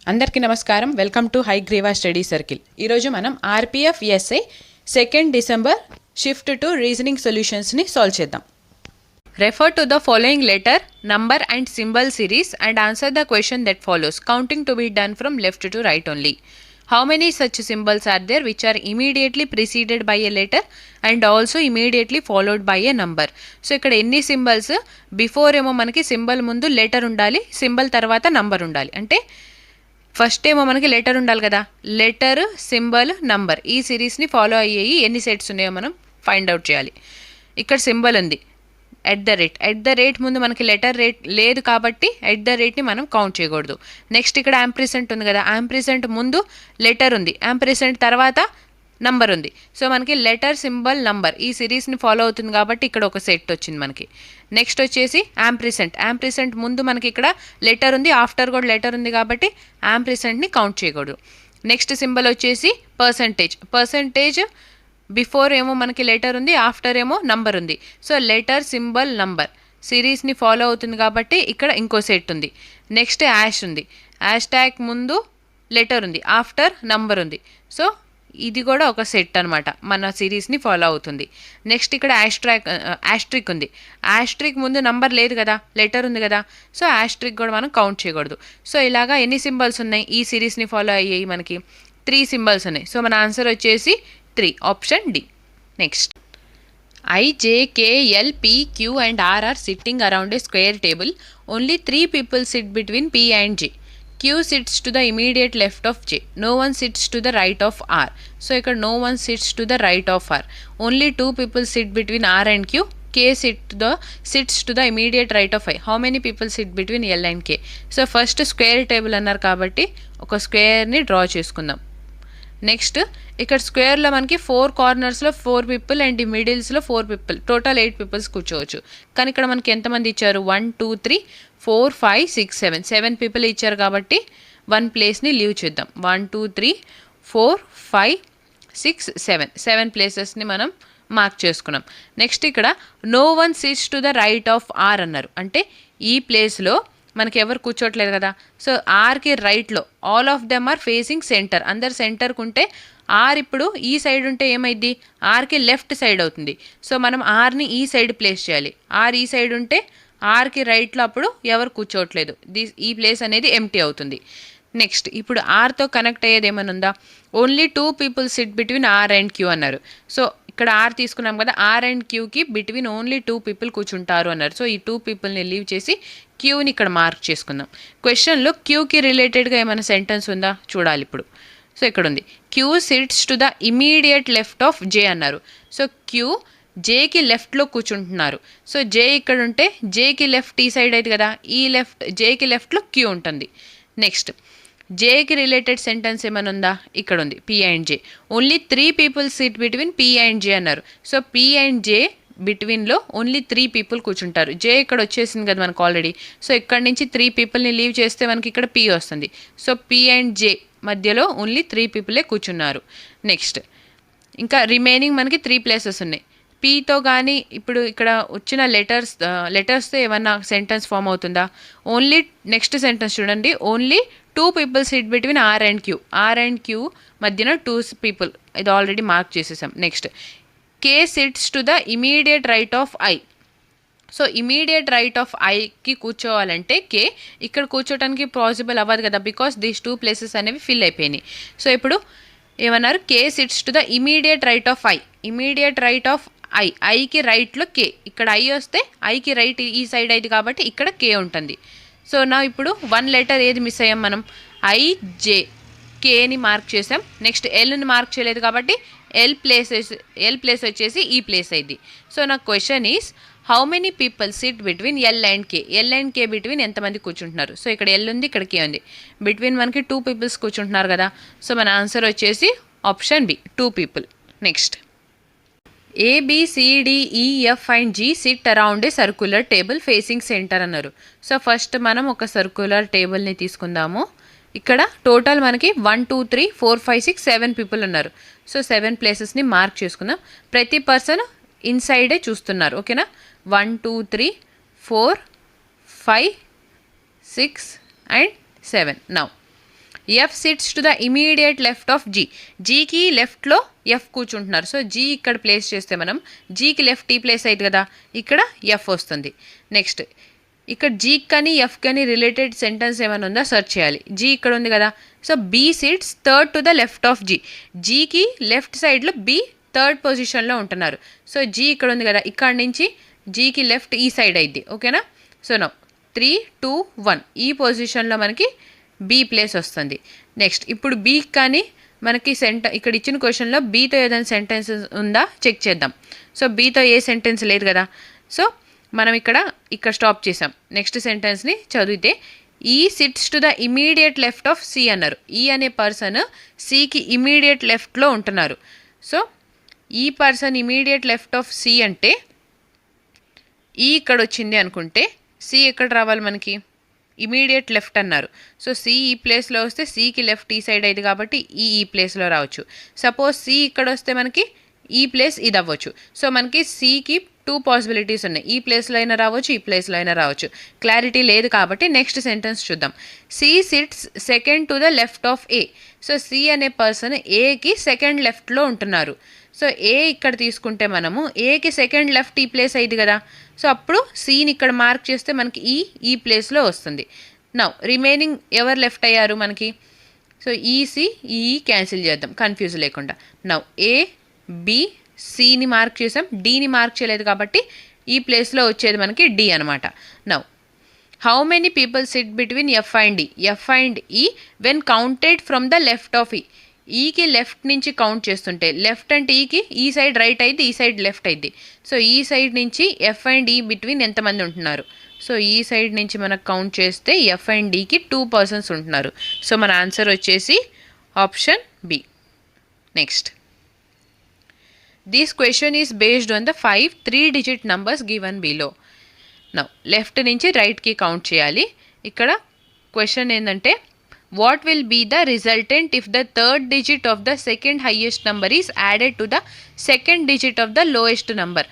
అందరికీ నమస్కారం. Welcome to Hayagriva study circle. ఈరోజు మనం RPF SI 2 December shift two reasoning సొల్యూషన్స్ని సాల్వ్ చేద్దాం. Refer to the following letter, number and symbol series and answer the question that follows, counting to be done from left to right only. How many such symbols are there which are immediately preceded by a letter and also immediately followed by a number? So ఇక్కడ ఎన్ని symbols, before ఏమో మనకి symbol ముందు letter ఉండాలి, symbol తర్వాత number ఉండాలి. అంటే first ఏమో మనకి లెటర్ ఉండాలి కదా, లెటర్, సింబల్, నంబర్, ఈ సిరీస్ని ఫాలో అయ్యేవి ఎన్ని సెట్స్ ఉన్నాయో మనం ఫైండ్ అవుట్ చేయాలి. ఇక్కడ సింబల్ ఉంది, ఎట్ ద రేట్ ముందు మనకి లెటర్ రేట్ లేదు కాబట్టి ఎట్ ద రేట్ని మనం కౌంట్ చేయకూడదు. నెక్స్ట్ ఇక్కడ యాంప్రిసెంట్ ఉంది కదా, యాంప్రిసెంట్ ముందు లెటర్ ఉంది, యాంప్రిసెంట్ తర్వాత నంబర్ ఉంది. సో మనకి లెటర్, సింబల్, నంబర్ ఈ సిరీస్ని ఫాలో అవుతుంది కాబట్టి ఇక్కడ ఒక సెట్ వచ్చింది మనకి. నెక్స్ట్ వచ్చేసి యాంప్రిసెంట్ ముందు మనకి ఇక్కడ లెటర్ ఉంది, ఆఫ్టర్ కూడా లెటర్ ఉంది కాబట్టి యాంప్రిసెంట్ని కౌంట్ చేయకూడదు. నెక్స్ట్ సింబల్ వచ్చేసి పర్సంటేజ్ బిఫోర్ ఏమో మనకి లెటర్ ఉంది, ఆఫ్టర్ ఏమో నంబర్ ఉంది. సో లెటర్, సింబల్, నంబర్ సిరీస్ని ఫాలో అవుతుంది కాబట్టి ఇక్కడ ఇంకో సెట్ ఉంది. నెక్స్ట్ యాష్ ఉంది, యాష్ ట్యాగ్ ముందు లెటర్ ఉంది, ఆఫ్టర్ నంబర్ ఉంది. సో ఇది కూడా ఒక సెట్ అనమాట, మన సిరీస్ని ఫాలో అవుతుంది. నెక్స్ట్ ఇక్కడ యాస్ట్రిక్ ఉంది, యాస్ట్రిక్ ముందు నంబర్ లేదు కదా, లెటర్ ఉంది కదా, సో యాస్ట్రిక్ కూడా మనం కౌంట్ చేయకూడదు. సో ఇలాగా ఎన్ని సింబల్స్ ఉన్నాయి ఈ సిరీస్ని ఫాలో అయ్యాయి, మనకి 3 సింబల్స్ ఉన్నాయి. సో మన ఆన్సర్ వచ్చేసి 3, option D. Next, I, J, K, L, P, Q and R are sitting around a square table. Only 3 people sit between P and J. Q sits to the immediate left of J. No one sits to the right of R. So ఇక్కడ no one sits to the right of R. Only 2 people sit between R and Q. K sits to the immediate right of I. How many people sit between L and K? So first square table అన్నారు కాబట్టి ఒక స్క్వేర్ని draw చేసుకుందాం. Next ఇక్కడ స్క్వేర్లో మనకి 4 కార్నర్స్లో 4 people and మిడిల్స్లో 4 people, total 8 peoples కూర్చోవచ్చు. కానీ ఇక్కడ మనకి ఎంతమంది ఇచ్చారు, 1 2 3 4 5 6 7 పీపుల్ ఇచ్చారు కాబట్టి 1 ప్లేస్ని లీవ్ చేద్దాం. 1 2 3 4 5 6 7 ప్లేసెస్ని మనం మార్క్ చేసుకున్నాం. నెక్స్ట్ ఇక్కడ no one sits to the right of R అన్నారు, అంటే ఈ ప్లేస్లో మనకి ఎవరు కూర్చోట్లేదు కదా. సో ఆర్కి రైట్లో all of them are facing centre, అందరు సెంటర్కి ఉంటే ఆర్ ఇప్పుడు ఈ సైడ్ ఉంటే ఏమైంది, ఆర్కి లెఫ్ట్ సైడ్ అవుతుంది. సో మనం ఆర్ని ఈ సైడ్ ప్లేస్ చేయాలి. ఆర్ ఈ సైడ్ ఉంటే ఆర్కి రైట్లో అప్పుడు ఎవరు కూర్చోట్లేదు, ఈ ప్లేస్ అనేది ఎంప్టీ అవుతుంది. నెక్స్ట్ ఇప్పుడు ఆర్తో కనెక్ట్ అయ్యేది ఏమైనా ఉందా, only 2 people sit between R and Q అన్నారు. సో ఇక్కడ ఆర్ తీసుకున్నాం కదా, ఆర్ అండ్ క్యూకి బిట్వీన్ ఓన్లీ 2 పీపుల్ కూర్చుంటారు అన్నారు. సో ఈ 2 పీపుల్ని లీవ్ చేసి క్యూని ఇక్కడ మార్క్ చేసుకుందాం. క్వశ్చన్లో క్యూకి రిలేటెడ్గా ఏమైనా సెంటెన్స్ ఉందా చూడాలి ఇప్పుడు. సో ఇక్కడ ఉంది, Q sits to the immediate left of J అన్నారు. సో క్యూ జేకి లెఫ్ట్లో కూర్చుంటున్నారు. సో జే ఇక్కడ ఉంటే జేకి లెఫ్ట్ ఈ సైడ్ అయితే కదా, ఈ జేకి లెఫ్ట్లో క్యూ ఉంటుంది. నెక్స్ట్ జేకి రిలేటెడ్ సెంటెన్స్ ఏమైనా ఉందా, ఇక్కడ ఉంది, P and J. Only 3 people sit between P and J అన్నారు. సో పి అండ్ జే బిట్వీన్లో ఓన్లీ 3 పీపుల్ కూర్చుంటారు. జే ఇక్కడ వచ్చేసింది కదా మనకు ఆల్రెడీ. సో ఇక్కడ నుంచి 3 పీపుల్ని లీవ్ చేస్తే మనకి ఇక్కడ పి వస్తుంది. సో పి అండ్ జే మధ్యలో ఓన్లీ 3 పీపులే కూర్చున్నారు. నెక్స్ట్ ఇంకా రిమైనింగ్ మనకి 3 ప్లేసెస్ ఉన్నాయి. పీతో కానీ ఇప్పుడు ఇక్కడ వచ్చిన లెటర్స్తో ఏమన్నా సెంటెన్స్ ఫామ్ అవుతుందా, ఓన్లీ నెక్స్ట్ సెంటెన్స్ చూడండి, only 2 people sit between R and Q మధ్యన 2 పీపుల్, ఇది ఆల్రెడీ మార్క్ చేసేసాం. Next K sits to the immediate right of I. So immediate right of ఐకి కూర్చోవాలంటే కే ఇక్కడ కూర్చోటానికి పాసిబుల్ అవ్వదు కదా, బికాస్ దీస్ 2 ప్లేసెస్ అనేవి ఫిల్ అయిపోయినాయి. సో ఇప్పుడు ఏమన్నారు, K sits to the immediate right of I, ఐకి రైట్లో కే, ఇక్కడ ఐ వస్తే ఐకి రైట్ ఈ సైడ్ అయింది కాబట్టి ఇక్కడ కే ఉంటుంది. సో నా ఇప్పుడు 1 లెటర్ ఏది మిస్ అయ్యాం మనం, ఐ జే, కేని మార్క్ చేసాం. నెక్స్ట్ ఎల్ని మార్క్ చేయలేదు కాబట్టి ఎల్ ప్లేస్ వచ్చేసి ఈ ప్లేస్ అయింది. సో నా question is, how many people sit between L and K between ఎంతమంది కూర్చుంటున్నారు. సో ఇక్కడ ఎల్ ఉంది, ఇక్కడ కే ఉంది, బిట్వీన్ మనకి 2 పీపుల్స్ కూర్చుంటున్నారు కదా. సో మన ఆన్సర్ వచ్చేసి option B, 2 people. Next, ABCDEF and G sit around a circular table facing center అన్నారు. సో ఫస్ట్ మనం ఒక సర్క్యులర్ టేబుల్ని తీసుకుందాము. ఇక్కడ టోటల్ మనకి 1 2 3 4 5 6 7 పీపుల్ ఉన్నారు. సో 7 ప్లేసెస్ని మార్క్ చేసుకుందాం. ప్రతి పర్సన్ ఇన్సైడే చూస్తున్నారు, ఓకేనా. 1 2 3 4 5 6 and 7. Now F sits to the immediate left of G. జీకి లెఫ్ట్లో ఎఫ్ కూర్చుంటున్నారు. సో జీ ఇక్కడ ప్లేస్ చేస్తే మనం జీకి లెఫ్ట్ ఈ ప్లేస్ అయింది కదా, ఇక్కడ ఎఫ్ వస్తుంది. నెక్స్ట్ ఇక్కడ జీకి కానీ ఎఫ్ కానీ రిలేటెడ్ సెంటెన్స్ ఏమైనా ఉందా సెర్చ్ చేయాలి. జీ ఇక్కడ ఉంది కదా, so B sits third to the left of G. జీకి లెఫ్ట్ సైడ్లో బీ థర్డ్ పొజిషన్లో ఉంటున్నారు. సో జీ ఇక్కడ ఉంది కదా, ఇక్కడ నుంచి జీకి లెఫ్ట్ ఈ సైడ్ అయింది. ఓకేనా. సో నో 3, 2, 1 ఈ పొజిషన్లో మనకి బీ ప్లేస్ వస్తుంది. నెక్స్ట్ ఇప్పుడు బీ కానీ మనకి ఇక్కడ ఇచ్చిన క్వశ్చన్లో బీతో ఏదైనా సెంటెన్స్ ఉందా చెక్ చేద్దాం. సో బీతో ఏ సెంటెన్స్ లేదు కదా, సో మనం ఇక్కడ స్టాప్ చేసాం. నెక్స్ట్ సెంటెన్స్ని చదివితే ఈ sits to the immediate left of C అన్నారు. ఈ అనే పర్సన్ సికి ఇమీడియట్ లెఫ్ట్లో ఉంటున్నారు. సో ఈ person immediate left of C అంటే ఈ ఇక్కడ వచ్చింది అనుకుంటే సి ఎక్కడ రావాలి మనకి, ఇమీడియట్ లెఫ్ట్ అన్నారు. సో సి ఈ ప్లేస్లో వస్తే సికి లెఫ్ట్ ఈ సైడ్ అయింది కాబట్టి ఈ ప్లేస్లో రావచ్చు. సపోజ్ సి ఇక్కడ వస్తే మనకి ఈ ప్లేస్ ఇది అవ్వచ్చు. సో మనకి సికి 2 పాసిబిలిటీస్ ఉన్నాయి. ఈ ప్లేస్లో అయినా రావచ్చు, ఈ ప్లేస్లో అయినా రావచ్చు. క్లారిటీ లేదు కాబట్టి నెక్స్ట్ సెంటెన్స్ చూద్దాం. C sits second to the left of A. So C అనే పర్సన్ ఏకి సెకండ్ లెఫ్ట్లో ఉంటున్నారు. సో ఏ ఇక్కడ తీసుకుంటే మనము ఏకి సెకండ్ లెఫ్ట్ ఈ ప్లేస్ అయింది కదా, సో అప్పుడు సిని ఇక్కడ మార్క్ చేస్తే మనకి ఈ ప్లేస్లో వస్తుంది. నౌ రిమైనింగ్ ఎవరు లెఫ్ట్ అయ్యారు మనకి, సో ఈసి క్యాన్సిల్ చేద్దాం కన్ఫ్యూజ్ లేకుండా. నౌ ఏ బి సిని మార్క్ చేసాం, డీని మార్క్ చేయలేదు కాబట్టి ఈ ప్లేస్లో వచ్చేది మనకి డి అనమాట. Now how many people sit between F and D. F and E when counted from the left of E. ఈకి లెఫ్ట్ నుంచి కౌంట్ చేస్తుంటే లెఫ్ట్ అంటే ఈకి ఈ సైడ్ రైట్ అయింది, ఈ సైడ్ లెఫ్ట్ అయింది. సో ఈ సైడ్ నుంచి ఎఫ్ అండ్ ఈ బిట్వీన్ ఎంతమంది ఉంటున్నారు, సో ఈ సైడ్ నుంచి మనకు కౌంట్ చేస్తే ఎఫ్ అండ్ డికి 2 పర్సన్స్ ఉంటున్నారు. సో మన ఆన్సర్ వచ్చేసి option B. Next this question is based on the 5 3-digit numbers given below. Now left నుంచి రైట్కి కౌంట్ చేయాలి. ఇక్కడ క్వశ్చన్ ఏంటంటే what will be the resultant if the third digit of the second highest number is added to the second digit of the lowest number.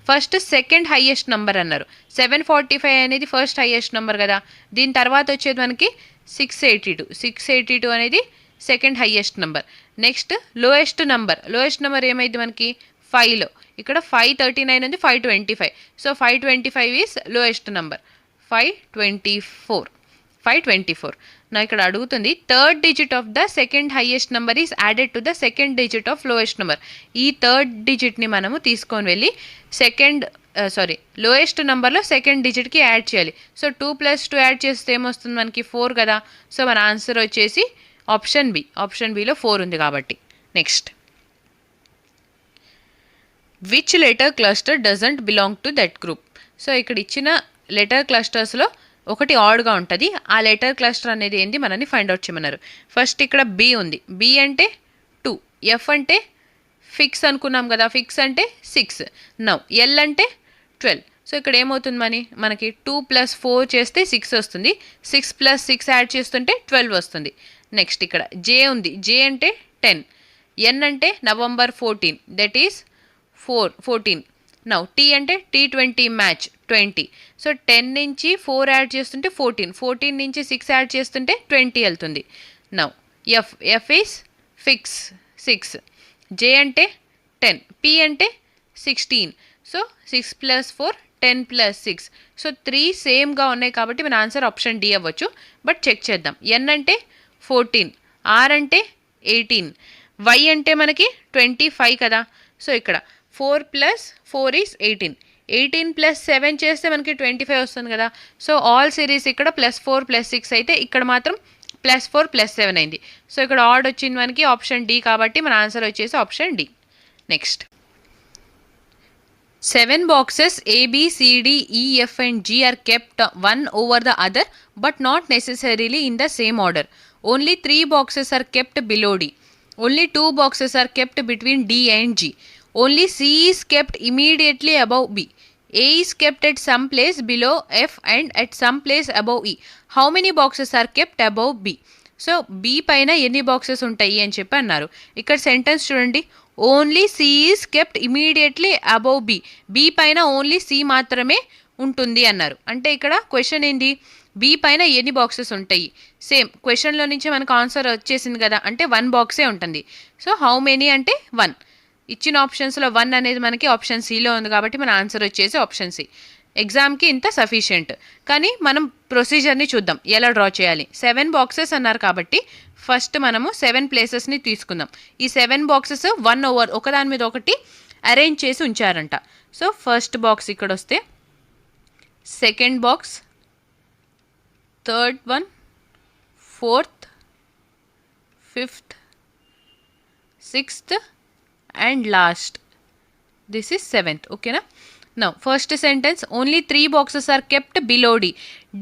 First second highest number అన్నారు. 745 అనేది first highest number కదా, దీని తర్వాత వచ్చేది మనకి 682 అనేది second highest number. Next lowest number ఏమైంది మనకి 5లో, ఇక్కడ 539 ఉంది, 525. So 525 is lowest number, 524. నా ఇక్కడ అడుగుతుంది third digit of the second highest number is added to the second digit of lowest number. ఈ థర్డ్ డిజిట్ని మనము తీసుకొని వెళ్ళి లోయెస్ట్ నెంబర్లో సెకండ్ డిజిట్కి యాడ్ చేయాలి. సో 2 + 2 యాడ్ చేస్తే ఏమొస్తుంది మనకి 4 కదా. సో మన ఆన్సర్ వచ్చేసి ఆప్షన్ బిలో 4 ఉంది కాబట్టి. Next which letter cluster doesn't belong to that group. So ఇక్కడ ఇచ్చిన లెటర్ క్లస్టర్స్లో ఒకటి ఆడ్గా ఉంటుంది. ఆ లెటర్ క్లస్టర్ అనేది ఏంటి మనని ఫైండ్ అవుట్ చేయమన్నారు. ఫస్ట్ ఇక్కడ బి ఉంది, బి అంటే 2, ఎఫ్ అంటే ఫిక్స్ అనుకున్నాం కదా, ఫిక్స్ అంటే 6. నౌ ఎల్ అంటే 12. సో ఇక్కడ ఏమవుతుంది మనకి 2 + 4 చేస్తే 6 వస్తుంది, 6 + 6 యాడ్ చేస్తుంటే 12 వస్తుంది. నెక్స్ట్ ఇక్కడ జే ఉంది, జే అంటే 10, ఎన్ అంటే November 14 that is 14. Now T అంటే T20 మ్యాచ్ 20. సో 10 నుంచి 4 యాడ్ చేస్తుంటే 14 నుంచి 6 యాడ్ చేస్తుంటే 20 వెళ్తుంది. నౌ ఎఫ్ ఈస్ ఫిక్స్ 6, జే అంటే 10, పి అంటే 16. సో 6 + 4 10 + 6. సో 3 సేమ్గా ఉన్నాయి కాబట్టి మన ఆన్సర్ ఆప్షన్ డి అవ్వచ్చు. బట్ చెక్ చేద్దాం. ఎన్ అంటే 14, ఆర్ అంటే 18, వై అంటే మనకి 25 కదా. సో ఇక్కడ 4 + 4 ఈజ్ 18, 18 + 7 చేస్తే మనకి 25 వస్తుంది కదా. సో ఆల్ సిరీస్ ఇక్కడ +4 + 6 అయితే ఇక్కడ మాత్రం +4 + 7 అయింది. సో ఇక్కడ ఆడ్ వచ్చింది మనకి ఆప్షన్ డి కాబట్టి మన ఆన్సర్ వచ్చేసి option D. Next 7 boxes A, B, C, D, E, F and G are kept one over the other but not necessarily in the same order. Only 3 boxes are kept below D. Only 2 boxes are kept between D and G. Only C is kept immediately above B. A is kept at some place below F and at some place above E. How many boxes are kept above B? So B పైన ఎన్ని boxes ఉంటాయి అని చెప్పి అన్నారు. ఇక్కడ sentence చూడండి, only C is kept immediately above B. B పైన only C మాత్రమే ఉంటుంది అన్నారు. అంటే ఇక్కడ క్వశ్చన్ ఏంటి, బి పైన ఎన్ని బాక్సెస్ ఉంటాయి? సేమ్ క్వశ్చన్లో నుంచి మనకు ఆన్సర్ వచ్చేసింది కదా, అంటే 1 బాక్సే ఉంటుంది. సో హౌ మెనీ అంటే 1. ఇచ్చిన ఆప్షన్స్లో 1 అనేది మనకి ఆప్షన్ సిలో ఉంది కాబట్టి మన ఆన్సర్ వచ్చేసి ఆప్షన్ సి. ఎగ్జామ్కి ఇంత సఫిషియెంట్. కానీ మనం ప్రొసీజర్ని చూద్దాం ఎలా డ్రా చేయాలి. 7 బాక్సెస్ అన్నారు కాబట్టి ఫస్ట్ మనము 7 ప్లేసెస్ని తీసుకుందాం. ఈ 7 బాక్సెస్ 1 ఓవర్ ఒకదాని మీద ఒకటి అరేంజ్ చేసి ఉంచారంట. సో ఫస్ట్ బాక్స్ ఇక్కడ వస్తే, second box, third one, fourth, fifth, sixth and last. This is 7th. ఓకేనా? Now first sentence, only 3 boxes are kept below D.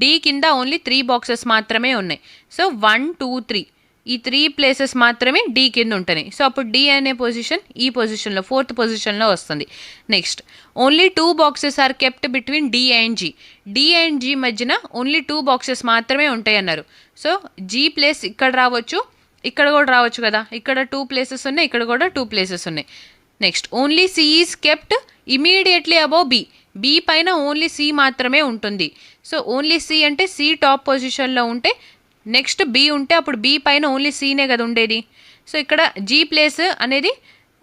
D కింద ఓన్లీ 3 బాక్సెస్ మాత్రమే ఉన్నాయి. సో 1, 2, 3 ఈ 3 ప్లేసెస్ మాత్రమే డి కింద ఉంటాయి. సో అప్పుడు డి అనే పొజిషన్ ఈ పొజిషన్లో 4th పొజిషన్లో వస్తుంది. Next, only 2 boxes are kept between D and G. D and G మధ్యన ఓన్లీ 2 బాక్సెస్ మాత్రమే ఉంటాయి అన్నారు. సో జీ ప్లేస్ ఇక్కడ రావచ్చు, ఇక్కడ కూడా రావచ్చు కదా. ఇక్కడ 2 ప్లేసెస్ ఉన్నాయి, ఇక్కడ కూడా 2 ప్లేసెస్ ఉన్నాయి. Next, only C is kept immediately above B. B పైన ఓన్లీ సి మాత్రమే ఉంటుంది. సో ఓన్లీ సి అంటే సి టాప్ పొజిషన్లో ఉంటే, నెక్స్ట్ బి ఉంటే అప్పుడు బి పైన ఓన్లీ సీనే కదా ఉండేది. సో ఇక్కడ జీ ప్లేస్ అనేది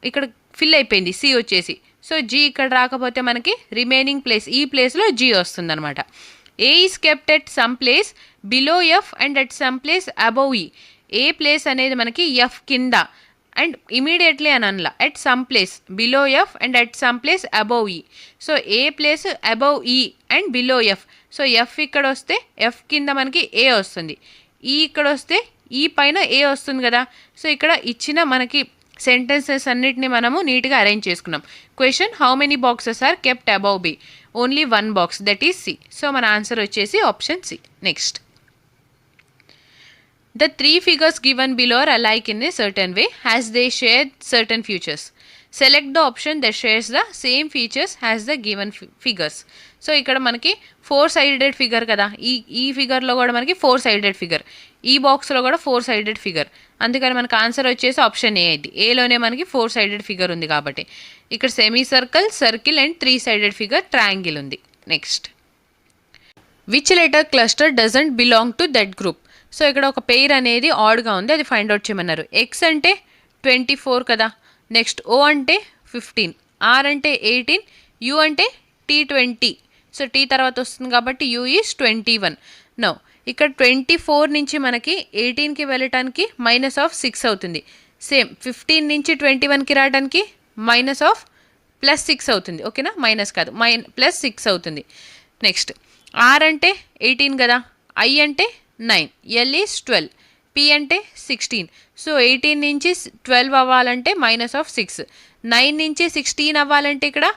ఇక్కడ ఫిల్ అయిపోయింది సి వచ్చేసి. సో జీ ఇక్కడ రాకపోతే మనకి రిమైనింగ్ ప్లేస్ ఈ ప్లేస్లో జీ వస్తుంది అనమాట. A is kept at some place below F and at some place above E. A place అనేది మనకి ఎఫ్ కింద అండ్ ఇమీడియట్లీ అని అనలా, at some place below F and at some place above E. So A place above E and below F. So F ఇక్కడ వస్తే F కింద మనకి ఏ వస్తుంది, ఈ ఇక్కడ వస్తే ఈ పైన ఏ వస్తుంది కదా. సో ఇక్కడ ఇచ్చిన మనకి సెంటెన్సెస్ అన్నిటిని మనము నీట్గా అరేంజ్ చేసుకున్నాం. Question, how many boxes are kept above B? Only 1 box, that is C. So మన ఆన్సర్ వచ్చేసి option C. Next, the 3 figures given below are alike in a certain way as they share certain features. Select the option that shares the same features as the given figures. So ఇక్కడ మనకి 4-sided figure కదా, ఈ ఫిగర్లో కూడా మనకి 4-sided figure, ఈ బాక్స్లో కూడా 4-sided figure. అందుకని మనకు ఆన్సర్ వచ్చేసి ఆప్షన్ ఏ అయింది. ఏలోనే మనకి 4-sided ఫిగర్ ఉంది కాబట్టి. ఇక్కడ semi circle, circle and 3-sided figure, triangle ఉంది. Next, which letter cluster doesn't belong to that group. So ఇక్కడ ఒక పెయిర్ అనేది ఆడ్గా ఉంది, అది ఫైండ్ అవుట్ చేయమన్నారు. ఎక్స్ అంటే 24 కదా. నెక్స్ట్ ఓ అంటే 15, ఆర్ అంటే 18, యూ అంటే T20. సో టీ తర్వాత వస్తుంది కాబట్టి యూ ఈజ్ 21. నో ఇక్కడ 24 నుంచి మనకి 18కి వెళ్ళటానికి -6 అవుతుంది. సేమ్ 15 నుంచి 21కి రావడానికి -6 అవుతుంది. ఓకేనా? మైనస్ కాదు, +6 అవుతుంది. నెక్స్ట్, ఆర్ అంటే 18 కదా, ఐ అంటే 9, ఎల్ ఈజ్ 12, పి అంటే 16. సో 18 నుంచి 12 అవ్వాలంటే -6, 9 నుంచి 16 అవ్వాలంటే ఇక్కడ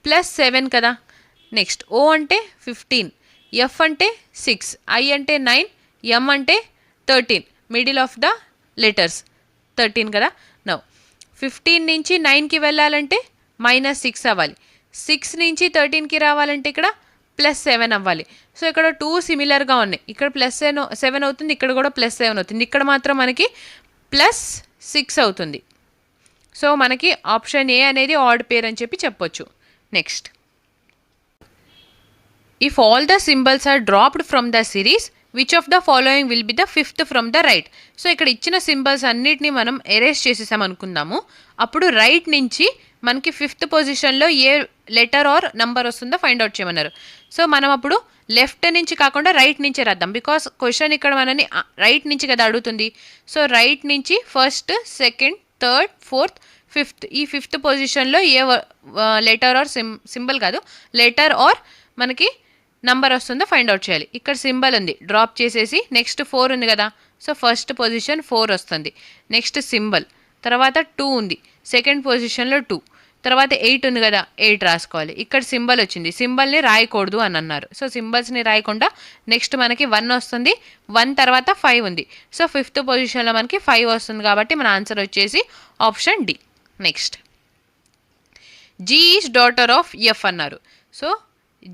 +7 కదా. నెక్స్ట్, ఓ అంటే 15, ఎఫ్ అంటే 6, ఐ అంటే 9, ఎం అంటే 13, మిడిల్ ఆఫ్ ద లెటర్స్ 13 కదా. నౌ 15 నుంచి 9కి వెళ్ళాలంటే -6 అవ్వాలి, 6 నుంచి 13కి రావాలంటే ఇక్కడ +7 అవ్వాలి. సో ఇక్కడ 2 సిమిలర్గా ఉన్నాయి, ఇక్కడ +7 అవుతుంది, ఇక్కడ కూడా +7 అవుతుంది, ఇక్కడ మాత్రం మనకి +6 అవుతుంది. సో మనకి ఆప్షన్ ఏ అనేది ఆడ్ పేర్ అని చెప్పొచ్చు. Next, if all the symbols are dropped from the series which of the following will be the 5th from the right. So ఇక్కడ ఇచ్చిన సింబల్స్ అన్నిటిని మనం ఎరేస్ చేసేసాం అనుకుందాము. అప్పుడు రైట్ నుంచి మనకి 5th పొజిషన్లో ఏ లెటర్ ఆర్ నంబర్ వస్తుందో ఫైండ్ అవుట్ చేయమన్నారు. సో మనం అప్పుడు లెఫ్ట్ నుంచి కాకుండా రైట్ నుంచి రాద్దాం, బికాస్ క్వశ్చన్ ఇక్కడ మనని రైట్ నుంచి కదా అడుగుతుంది. సో రైట్ నుంచి first, second, third, fourth, 5th ఈ 5th పొజిషన్లో ఏ లెటర్ ఆర్ సింబల్ కాదు, లెటర్ ఆర్ మనకి నంబర్ వస్తుందో ఫైండ్ అవుట్ చేయాలి. ఇక్కడ సింబల్ ఉంది, డ్రాప్ చేసేసి నెక్స్ట్ 4 ఉంది కదా. సో ఫస్ట్ పొజిషన్ 4 వస్తుంది. నెక్స్ట్ సింబల్, తర్వాత 2 ఉంది, సెకండ్ పొజిషన్లో 2, తర్వాత 8 ఉంది కదా, 8 రాసుకోవాలి. ఇక్కడ సింబల్ వచ్చింది, సింబల్ని రాయకూడదు అని అన్నారు. సో సింబల్స్ని రాయకుండా నెక్స్ట్ మనకి 1 వస్తుంది, 1 తర్వాత 5 ఉంది. సో 5th పొజిషన్లో మనకి 5 వస్తుంది కాబట్టి మన ఆన్సర్ వచ్చేసి option D. Next, G is daughter of F అన్నారు. సో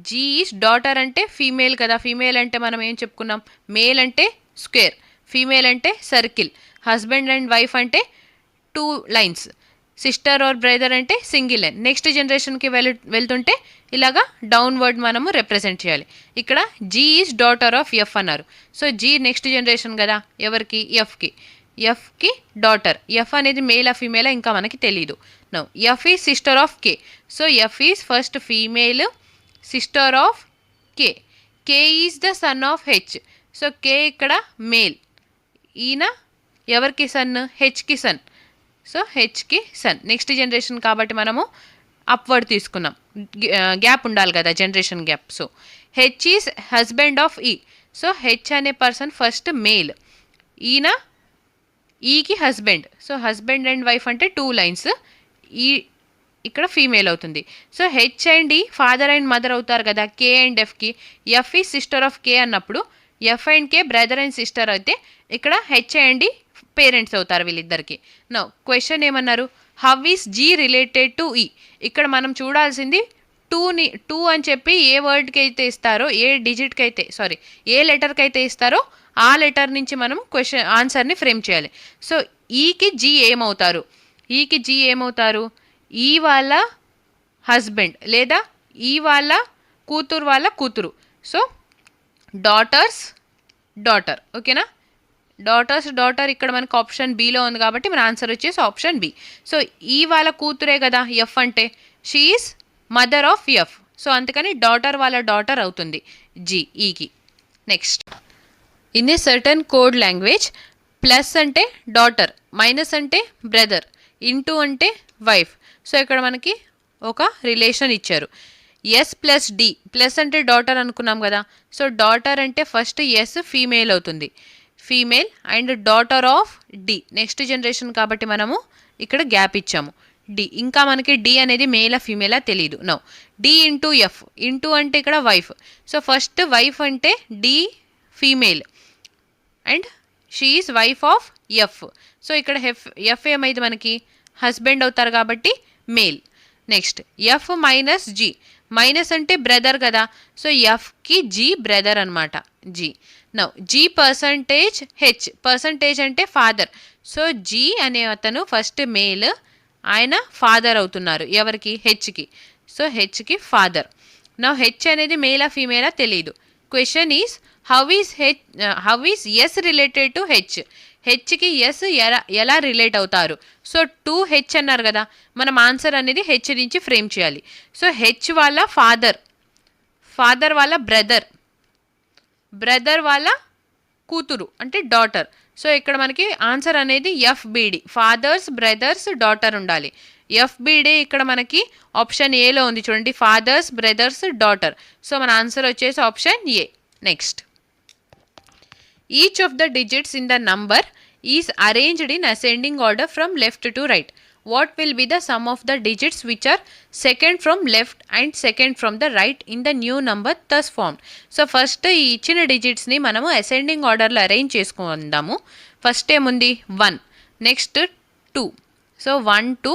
జీ ఈజ్ డాటర్ అంటే ఫీమేల్ కదా, ఫీమేల్ అంటే మనం ఏం చెప్పుకున్నాం, మేల్ అంటే స్క్వేర్, ఫీమేల్ అంటే సర్కిల్, హస్బెండ్ అండ్ వైఫ్ అంటే 2 లైన్స్, సిస్టర్ ఆర్ బ్రదర్ అంటే సింగిల్ లైన్. నెక్స్ట్ జనరేషన్కి వెళ్తుంటే ఇలాగా డౌన్వర్డ్ మనము రిప్రజెంట్ చేయాలి. ఇక్కడ G is daughter of F అన్నారు. సో జీ నెక్స్ట్ జనరేషన్ కదా, ఎవరికి? ఎఫ్కి డాటర్. ఎఫ్ అనేది మేలా ఫీమేలా ఇంకా మనకి తెలీదు. Now F is sister of K. So F is first female, sister of K. K is the son of H. So K ఇక్కడ male, ఈయన ఎవరికి సన్? హెచ్కి సన్. సో హెచ్కి సన్. నెక్స్ట్ జనరేషన్ కాబట్టి మనము అప్వర్డ్ తీసుకున్నాం, గ్యాప్ ఉండాలి కదా, generation gap. So H is husband of E. So H అనే పర్సన్ ఫస్ట్ మేల్, ఈయన ఈకి husband. So husband and wife అంటే 2 లైన్స్. ఈ ఇక్కడ ఫీమేల్ అవుతుంది. So H and E father and mother అవుతారు కదా కే అండ్ ఎఫ్కి. F is sister of K అన్నప్పుడు F and K brother and sister అయితే ఇక్కడ హెచ్ అండ్ ఈ పేరెంట్స్ అవుతారు వీళ్ళిద్దరికి. నో క్వశ్చన్ ఏమన్నారు? How is G related to E. ఇక్కడ మనం చూడాల్సింది 2 అని చెప్పి ఏ వర్డ్కి అయితే ఇస్తారో, ఏ డిజిట్కి అయితే ఏ లెటర్కి అయితే ఇస్తారో ఆ లెటర్ నుంచి మనం ఆన్సర్ని ఫ్రేమ్ చేయాలి. సో ఈకి జీ ఏమవుతారు? ఈకి జీ ఏమవుతారు? ఈ వాళ్ళ హస్బెండ్ లేదా ఈ వాళ్ళ కూతురు వాళ్ళ కూతురు. So daughters daughter. ఓకేనా? డాటర్ ఇక్కడ మనకు ఆప్షన్ బిలో ఉంది కాబట్టి మన ఆన్సర్ వచ్చేసి ఆప్షన్ బి. సో ఈ వాళ్ళ కూతురే కదా ఎఫ్ అంటే, she is mother of F. So అందుకని డాటర్ వాళ్ళ డాటర్ అవుతుంది జీ ఈకి. Next, in a certain code language plus అంటే డాటర్, మైనస్ అంటే బ్రదర్, ఇంటూ అంటే వైఫ్. సో ఇక్కడ మనకి ఒక రిలేషన్ ఇచ్చారు. S plus D. ప్లస్ అంటే డాటర్ అనుకున్నాం కదా. సో డాటర్ అంటే ఫస్ట్ ఎస్ ఫీమేల్ అవుతుంది, female and daughter of D. Next generation కాబట్టి మనము ఇక్కడ గ్యాప్ ఇచ్చాము. డి ఇంకా మనకి డి అనేది మేలా ఫీమేలా తెలీదు. Now D into F. Into అంటే ఇక్కడ వైఫ్. సో ఫస్ట్ వైఫ్ అంటే D female and she is wife of F. So ఇక్కడ ఎఫ్ ఏమైంది మనకి? హస్బెండ్ అవుతారు కాబట్టి male. Next F minus G. Minus అంటే బ్రదర్ కదా. సో ఎఫ్కి జీ బ్రదర్ అనమాట, G. Now G percentage H. Percentage అంటే ఫాదర్. సో జీ అనే అతను ఫస్ట్ మేల్, ఆయన ఫాదర్ అవుతున్నారు ఎవరికి? హెచ్కి. సో హెచ్కి ఫాదర్. నౌ హెచ్ అనేది మేలా ఫీమేలా తెలియదు. Question is how is S related to H. హెచ్కి ఎస్ ఎలా రిలేట్ అవుతారు? సో 2H అన్నారు కదా, మనం ఆన్సర్ అనేది హెచ్ నుంచి ఫ్రేమ్ చేయాలి. సో హెచ్ వాళ్ళ ఫాదర్ వాళ్ళ బ్రదర్ వాళ్ళ కూతురు అంటే డాటర్. సో ఇక్కడ మనకి ఆన్సర్ అనేది ఎఫ్బిడి, ఫాదర్స్ బ్రదర్స్ డాటర్ ఉండాలి. ఎఫ్బిడి ఇక్కడ మనకి ఆప్షన్ ఏలో ఉంది చూడండి, ఫాదర్స్ బ్రదర్స్ డాటర్. సో మన ఆన్సర్ వచ్చేసి option A. Next, each of the digits in the number is arranged in ascending order from left to right. What will be the sum of the digits which are second from left and second from the right in the new number thus formed? So first ఈ ఇచ్చిన డిజిట్స్ని మనము ascending ఆర్డర్లో arrange చేసుకుందాము. First ఏముంది? 1, next 2. So 1 2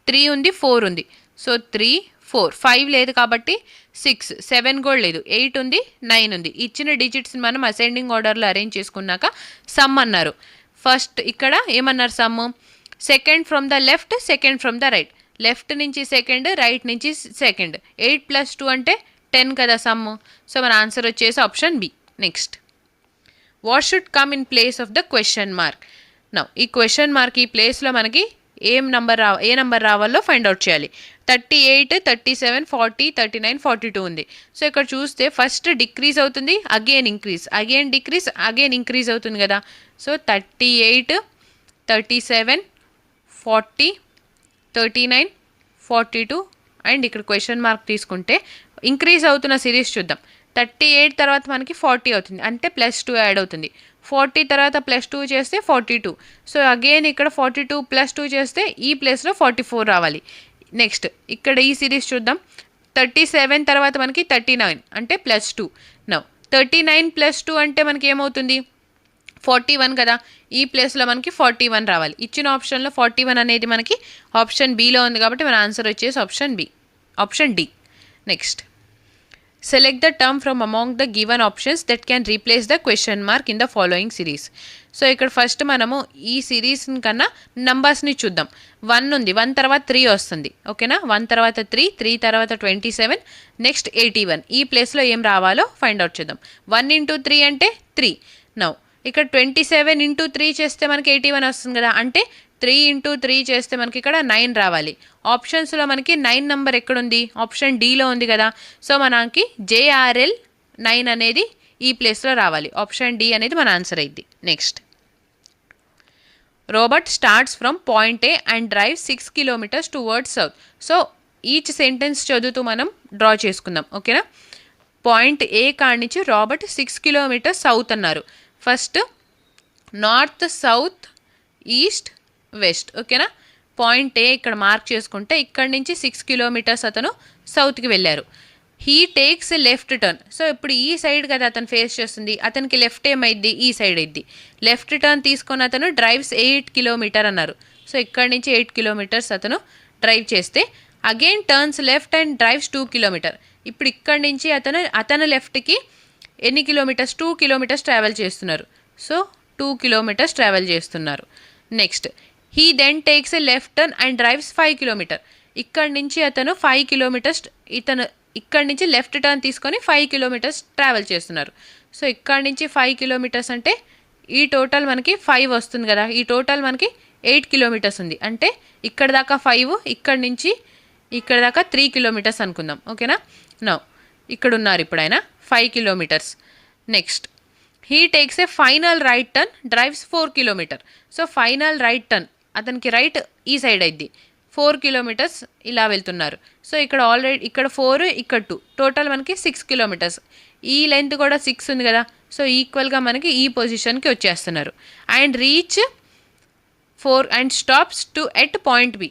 3 ఉంది, 4 ఉంది. So 3 4 5 లేదు కాబట్టి 6 7 కూడా లేదు, 8 ఉంది, 9 ఉంది. ఇచ్చిన డిజిట్స్ని మనం అసెండింగ్ ఆర్డర్లో అరేంజ్ చేసుకున్నాక సమ్ అన్నారు. ఫస్ట్ ఇక్కడ ఏమన్నారు? Sum second from the left, second from the right. Left నుంచి సెకండ్, రైట్ నుంచి సెకండ్. 8 + 2 అంటే 10 కదా సమ్. సో మన ఆన్సర్ వచ్చేసి option B. Next, what should come in place of the question mark. Now ఈ క్వశ్చన్ మార్క్ ఈ ప్లేస్లో మనకి ఏ నంబర్ రావాలో ఫైండ్ అవుట్ చేయాలి. 38 37 40 39 42 ఉంది. సో ఇక్కడ చూస్తే ఫస్ట్ డిక్రీజ్ అవుతుంది, again increase, again decrease, again increase అవుతుంది కదా. సో 38 37 40 39 42 అండ్ ఇక్కడ క్వశ్చన్ మార్క్ తీసుకుంటే ఇంక్రీజ్ అవుతున్న సిరీస్ చూద్దాం. 38 తర్వాత మనకి 40 అవుతుంది, అంటే +2 యాడ్ అవుతుంది. 40 తర్వాత +2 చేస్తే 42. సో అగైన్ ఇక్కడ 42 + 2 చేస్తే ఈ ప్లేస్లో 44 రావాలి. నెక్స్ట్ ఇక్కడ ఈ సిరీస్ చూద్దాం. 37 తర్వాత మనకి 39 అంటే +2. నౌ 39 + 2 అంటే మనకి ఏమవుతుంది? 41 కదా. ఈ ప్లేస్లో మనకి 41 రావాలి. ఇచ్చిన ఆప్షన్లో 41 అనేది మనకి ఆప్షన్ బిలో ఉంది కాబట్టి మన ఆన్సర్ వచ్చేసి option D. Next, Select the term from among the given options that can replace the question mark in the following series. So ఇక్కడ ఫస్ట్ మనము ఈ సిరీస్ కన్నా నంబర్స్ని చూద్దాం. 1 ఉంది, 1 తర్వాత 3 వస్తుంది. ఓకేనా, 1 తర్వాత 3, 3 తర్వాత 27, నెక్స్ట్ 81. ఈ ప్లేస్లో ఏం రావాలో ఫైండ్ అవుట్ చేద్దాం. 1 ఇంటూ 3 అంటే 3. నౌ ఇక్కడ 27 ఇంటూ 3 చేస్తే మనకి 81 వస్తుంది కదా, అంటే 3 ఇంటూ 3 చేస్తే మనకి ఇక్కడ 9 రావాలి. ఆప్షన్స్లో మనకి 9 నెంబర్ ఎక్కడుంది, ఆప్షన్ డీలో ఉంది కదా. సో మనకి JRL 9 అనేది ఈ ప్లేస్లో రావాలి. ఆప్షన్ డి అనేది మన ఆన్సర్ అయింది. Next, robot starts from point A and drive 6 kilometres towards south. So each sentence చదువుతూ మనం డ్రా చేసుకుందాం. ఓకేనా, పాయింట్ ఏ కాడి నుంచి రాబర్ట్ 6 కిలోమీటర్స్ సౌత్ అన్నారు. First north, south, east, west. ఓకేనా, పాయింట్ ఏ ఇక్కడ మార్క్ చేసుకుంటే ఇక్కడ నుంచి 6 కిలోమీటర్స్ అతను సౌత్కి వెళ్ళారు. He takes a left turn. So ఇప్పుడు ఈ సైడ్ కదా అతను ఫేస్ చేస్తుంది, అతనికి లెఫ్ట్ ఏమైద్ది, ఈ సైడ్ అయింది. లెఫ్ట్ టర్న్ తీసుకొని అతను డ్రైవ్స్ 8 కిలోమీటర్ అన్నారు. సో ఇక్కడ నుంచి 8 కిలోమీటర్స్ అతను డ్రైవ్ చేస్తే again turns left and drives 2 kilometre. ఇప్పుడు ఇక్కడ నుంచి అతను లెఫ్ట్కి ఎన్ని కిలోమీటర్స్, 2 కిలోమీటర్స్ ట్రావెల్ చేస్తున్నారు. సో 2 కిలోమీటర్స్ ట్రావెల్ చేస్తున్నారు. Next, he then takes a left turn and drives 5 kilometre. ఇక్కడ నుంచి అతను 5 కిలోమీటర్స్ ఇక్కడ నుంచి లెఫ్ట్ టర్న్ తీసుకొని 5 కిలోమీటర్స్ ట్రావెల్ చేస్తున్నారు. సో ఇక్కడ నుంచి 5 కిలోమీటర్స్ అంటే ఈ టోటల్ మనకి 5 వస్తుంది కదా, ఈ టోటల్ మనకి 8 కిలోమీటర్స్ ఉంది. అంటే ఇక్కడ దాకా 5, ఇక్కడ నుంచి ఇక్కడ దాకా 3 కిలోమీటర్స్ అనుకుందాం. ఓకేనా, నో ఇక్కడ ఉన్నారు ఇప్పుడు ఆయన 5 kilometres. Next, he takes a final right turn drives 4 kilometre. So final right turn అతనికి రైట్ ఈ సైడ్ అయింది, 4 కిలోమీటర్స్ ఇలా వెళ్తున్నారు. సో ఇక్కడ ఆల్రెడీ ఇక్కడ 4, ఇక్కడ 2, టోటల్ మనకి 6 కిలోమీటర్స్. ఈ లెంత్ కూడా 6 ఉంది కదా, సో ఈక్వల్గా మనకి ఈ పొజిషన్కి వచ్చేస్తున్నారు. And reach 4 and stops to at point B.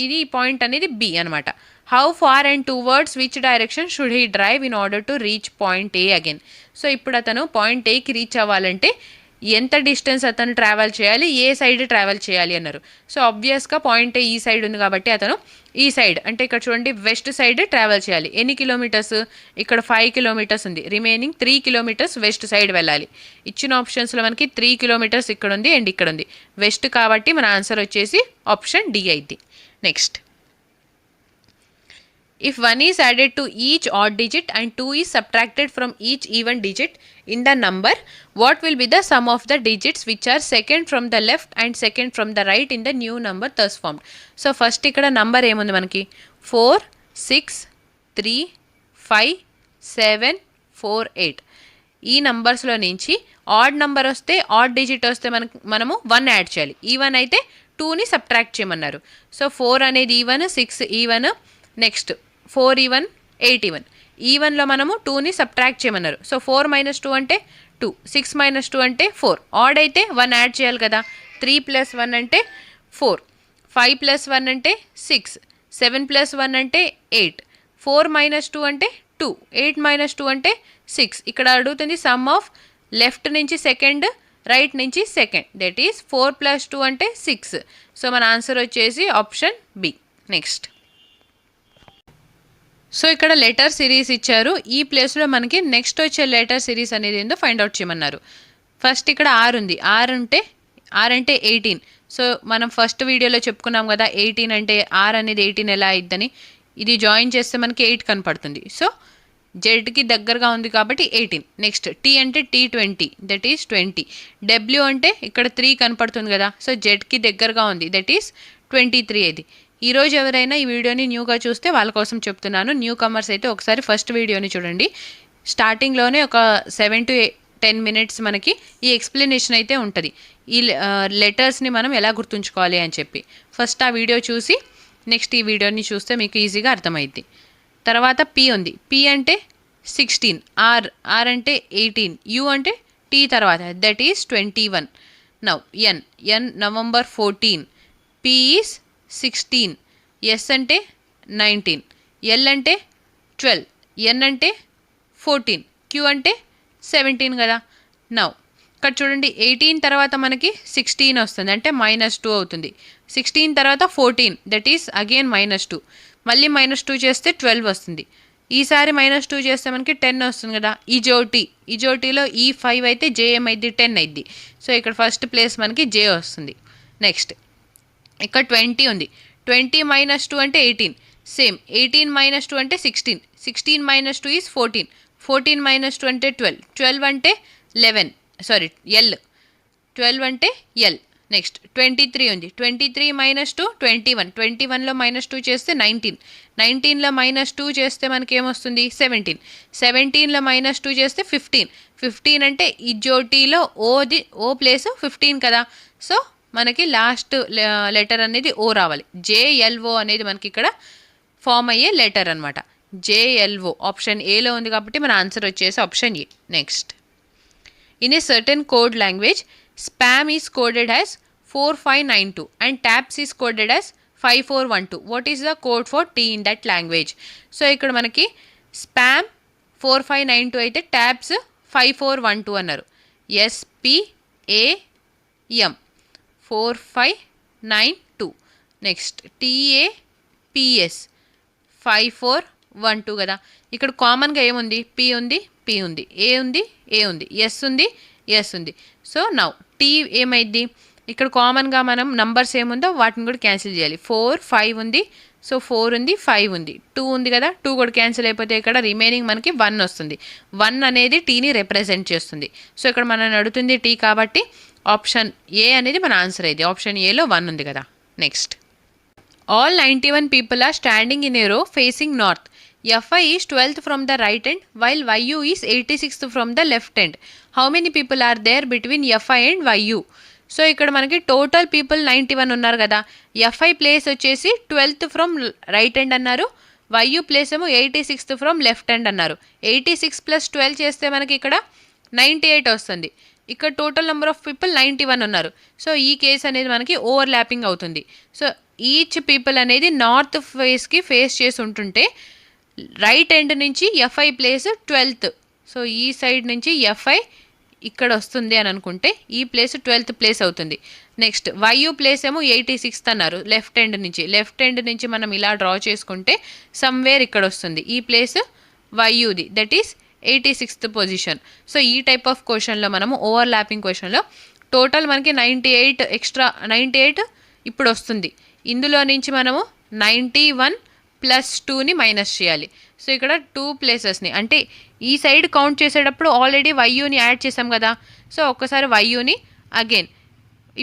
ఇది ఈ పాయింట్ అనేది బి అనమాట. How far and towards which direction should he drive in order to reach point A again. So ఇప్పుడు అతను పాయింట్ ఏకి రీచ్ అవ్వాలంటే ఎంత డిస్టెన్స్ అతను ట్రావెల్ చేయాలి, ఏ సైడ్ ట్రావెల్ చేయాలి అన్నారు. సో ఆబ్వియస్గా పాయింట్ ఈ సైడ్ ఉంది కాబట్టి అతను ఈ సైడ్ అంటే ఇక్కడ చూడండి వెస్ట్ సైడ్ ట్రావెల్ చేయాలి. ఎన్ని కిలోమీటర్స్, ఇక్కడ 5 కిలోమీటర్స్ ఉంది, రిమైనింగ్ 3 కిలోమీటర్స్ వెస్ట్ సైడ్ వెళ్ళాలి. ఇచ్చిన ఆప్షన్స్లో మనకి 3 కిలోమీటర్స్ ఇక్కడ ఉంది అండ్ ఇక్కడ ఉంది, వెస్ట్ కాబట్టి మన ఆన్సర్ వచ్చేసి ఆప్షన్ డి అయింది. Next, if 1 is added to each odd digit and 2 is subtracted from each even digit in the number, what will be the sum of the digits which are second from the left and second from the right in the new number thus formed? So first ఇక్కడ number ఏముంది మనకి 4, 6, 3, 5, 7, 4, 8. ఈ నంబర్స్లో నుంచి odd number వస్తే, add digit వస్తే మనము 1 add చేయాలి. Even అయితే 2ని సబ్ట్రాక్ట్ చేయమన్నారు. సో 4 అనేది even, 6 even, next 4 even, 8 even. ఈవెన్లో మనము 2ని సబ్ట్రాక్ట్ చేయమన్నారు. సో 4 - 2 అంటే 2, 6 - 2 అంటే 4. ఆడ్ అయితే 1 యాడ్ చేయాలి కదా. 3 + 1 అంటే 4, 5 + 1 అంటే 6, 7 + 1 అంటే 8, 4 - 2 అంటే 2, 8 - 2 అంటే 6. ఇక్కడ అడుగుతుంది సమ్ ఆఫ్ లెఫ్ట్ నుంచి సెకండ్, రైట్ నుంచి సెకండ్, దట్ ఈస్ 4 + 2 అంటే 6. సో మన ఆన్సర్ వచ్చేసి ఆప్షన్ బి. నెక్స్ట్, సో ఇక్కడ లెటర్ సిరీస్ ఇచ్చారు. ఈ ప్లేస్లో మనకి నెక్స్ట్ వచ్చే లెటర్ సిరీస్ అనేది ఏందో ఫైండ్ అవుట్ చేయమన్నారు. ఫస్ట్ ఇక్కడ ఆర్ ఉంది, ఆర్ అంటే 18. సో మనం ఫస్ట్ వీడియోలో చెప్పుకున్నాం కదా 18 అంటే ఆర్ అనేది 18 ఎలా అయిద్దని. ఇది జాయిన్ చేస్తే మనకి 8 కనపడుతుంది. సో జెడ్కి దగ్గరగా ఉంది కాబట్టి 18. నెక్స్ట్, టీ అంటే T20, దట్ ఈస్ 20. డబ్ల్యూ అంటే ఇక్కడ 3 కనపడుతుంది కదా, సో జెడ్కి దగ్గరగా ఉంది, దట్ ఈస్ 23. ఇది ఈరోజు ఎవరైనా ఈ వీడియోని న్యూగా చూస్తే వాళ్ళ కోసం చెప్తున్నాను. న్యూ కమర్స్ అయితే ఒకసారి ఫస్ట్ వీడియోని చూడండి. స్టార్టింగ్లోనే ఒక 7 to 10 minutes మనకి ఈ ఎక్స్ప్లెనేషన్ అయితే ఉంటుంది, ఈ లెటర్స్ని మనం ఎలా గుర్తుంచుకోవాలి అని చెప్పి. ఫస్ట్ ఆ వీడియో చూసి నెక్స్ట్ ఈ వీడియోని చూస్తే మీకు ఈజీగా అర్థమైద్ది. తర్వాత పి ఉంది, పి అంటే 16, ఆర్ అంటే 18, యూ అంటే టీ తర్వాత that is 21. Now N November 14, P is 16, S అంటే 19, ఎల్ అంటే 12, ఎన్ అంటే 14, క్యూ అంటే 17 కదా. నౌ ఇక్కడ చూడండి 18 తర్వాత మనకి 16 వస్తుంది అంటే -2 అవుతుంది. 16 తర్వాత 14 దట్ ఈస్ అగైన్ -2, మళ్ళీ -2 చేస్తే 12 వస్తుంది. ఈసారి -2 చేస్తే మనకి 10 వస్తుంది కదా. ఈజోటీలో ఈ 5 అయితే జే ఏమైంది 10 అయింది. సో ఇక్కడ ఫస్ట్ ప్లేస్ మనకి జే వస్తుంది. నెక్స్ట్ ఇక్కడ 20 ఉంది. 20 - 2 అంటే 18. సేమ్ 18 - 2 అంటే 16. 16 - 2 ఈజ్ 14. 14 - 2 అంటే 12. 12 అంటే 11 సారీ ఎల్. 12 అంటే ఎల్. నెక్స్ట్ 23 ఉంది. 23 - 2 21. 21లో -2 చేస్తే 19. 19లో -2 చేస్తే మనకి ఏమొస్తుంది 17. 17లో -2 చేస్తే 15. 15 అంటే ఇజోటీలో ఓ ప్లేస్ 15 కదా. సో మనకి లాస్ట్ లెటర్ అనేది ఓ రావాలి. జేఎల్ఓ అనేది మనకి ఇక్కడ ఫామ్ అయ్యే లెటర్ అనమాట. జేఎల్ఓ ఆప్షన్ ఏలో ఉంది కాబట్టి మన ఆన్సర్ వచ్చేసి option A. Next in a certain code language spam is coded as 4592 and taps is coded as 5412. What is the code for T in that language? So ఇక్కడ మనకి spam 4592 అయితే taps 5412 అన్నారు. SPAM 4592. Next TAPS 5412 కదా. ఇక్కడ కామన్గా ఏముంది P ఉంది P ఉంది, A ఉంది A ఉంది, S ఉంది S ఉంది. సో నౌ టీ ఏమైంది ఇక్కడ కామన్గా మనం నంబర్స్ ఏముందో వాటిని కూడా క్యాన్సిల్ చేయాలి. 4 5 ఉంది. సో 4 ఉంది 5 ఉంది 2 ఉంది కదా. 2 కూడా క్యాన్సిల్ అయిపోతే ఇక్కడ రిమైనింగ్ మనకి 1 వస్తుంది. 1 అనేది టీని రిప్రజెంట్ చేస్తుంది. సో ఇక్కడ మనం అడుగుతుంది టీ కాబట్టి ఆప్షన్ ఏ అనేది మన ఆన్సర్ అయింది. ఆప్షన్ ఏలో 1 ఉంది కదా. Next all 91 people are standing in a row facing north. FI is 12th from the right end while YU is 86th from the left end. How many people are there between FI and YU? So ఇక్కడ మనకి total people 91 ఉన్నారు కదా. FI place వచ్చేసి 12th from right end అన్నారు. YU place ఏమో 86th from left end అన్నారు. 86 + 12 చేస్తే మనకి ఇక్కడ 98 వస్తుంది. ఇక్కడ టోటల్ నెంబర్ ఆఫ్ పీపుల్ 91 ఉన్నారు. సో ఈ కేసు అనేది మనకి ఓవర్ ల్యాపింగ్ అవుతుంది. సో ఈచ్ పీపుల్ అనేది నార్త్ ఫేస్కి ఫేస్ చేసి ఉంటుంటే రైట్ ఎండ్ నుంచి FI ప్లేస్ 12th. సో ఈ సైడ్ నుంచి FI ఇక్కడ వస్తుంది అని అనుకుంటే ఈ ప్లేస్ 12th ప్లేస్ అవుతుంది. నెక్స్ట్ YU ప్లేస్ ఏమో 86th అన్నారు. లెఫ్ట్ ఎండ్ నుంచి మనం ఇలా డ్రా చేసుకుంటే సమ్వేర్ ఇక్కడ వస్తుంది. ఈ ప్లేస్ YUది that is 86th position. So ఈ టైప్ ఆఫ్ క్వశ్చన్లో మనము ఓవర్ ల్యాపింగ్ క్వశ్చన్లో టోటల్ మనకి 98 ఎక్స్ట్రా 98 ఇప్పుడు వస్తుంది. ఇందులో నుంచి మనము 91 + 2ని మైనస్ చేయాలి. సో ఇక్కడ 2 ప్లేసెస్ని అంటే ఈ సైడ్ కౌంట్ చేసేటప్పుడు ఆల్రెడీ YUని యాడ్ చేసాం కదా. సో ఒక్కసారి YUని అగైన్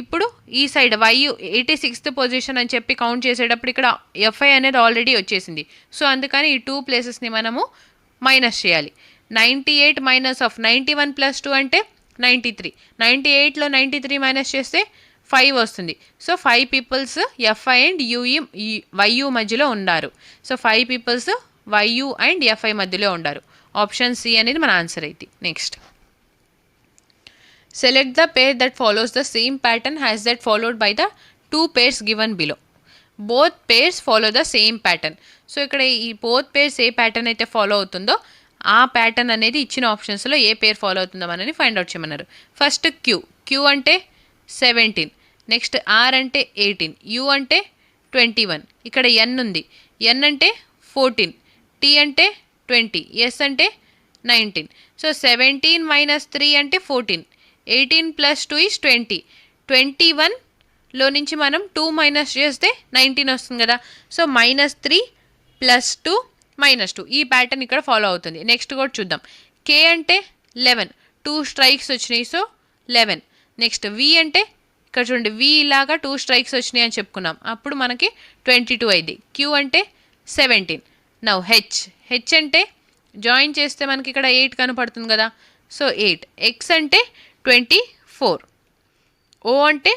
ఇప్పుడు ఈ సైడ్ YU 86th పొజిషన్ అని చెప్పి కౌంట్ చేసేటప్పుడు ఇక్కడ FI అనేది ఆల్రెడీ వచ్చేసింది. సో అందుకని ఈ 2 ప్లేసెస్ని మనము మైనస్ చేయాలి. 98 మైనస్ ఆఫ్ 91 + 2 అంటే 93. 98లో 93 మైనస్ చేస్తే 5 వస్తుంది. So 5 peoples FI and YU మధ్యలో ఉన్నారు. So 5 peoples YU and FI మధ్యలో ఉన్నారు. ఆప్షన్ సి అనేది మన ఆన్సర్ అయితే. Next select the pair that follows the same pattern has that followed by the 2 pairs given below. Both pairs follow the same pattern. So ఇక్కడ ఈ both pairs ఏ pattern అయితే follow అవుతుందో ఆ pattern అనేది ఇచ్చిన ఆప్షన్స్లో ఏ పేర్ ఫాలో అవుతుందో మనని ఫైండ్ అవుట్ చేయమన్నారు. ఫస్ట్ క్యూ అంటే 17. నెక్స్ట్ R అంటే 18. U అంటే 21. ఇక్కడ N ఉంది. N అంటే 14. T అంటే 20. S అంటే 19. సో 17 - 3 అంటే 14. 18 + 2 is 20. 21లో నుంచి మనం 2 మైనస్ చేస్తే 19 వస్తుంది కదా. సో -3 + 2 -2 ఈ ప్యాటర్న్ ఇక్కడ ఫాలో అవుతుంది. నెక్స్ట్ కూడా చూద్దాం. K అంటే 11. 2 స్ట్రైక్స్ వచ్చినాయి. సో 11. నెక్స్ట్ V అంటే ఇక్కడ చూడండి V ఇలాగా 2 స్ట్రైక్స్ వచ్చినాయి అని చెప్పుకున్నాం. అప్పుడు మనకి 22 అయింది. Q అంటే 17. నౌ హెచ్ అంటే జాయిన్ చేస్తే మనకి ఇక్కడ 8 కనపడుతుంది కదా. సో 8. X అంటే 24. O అంటే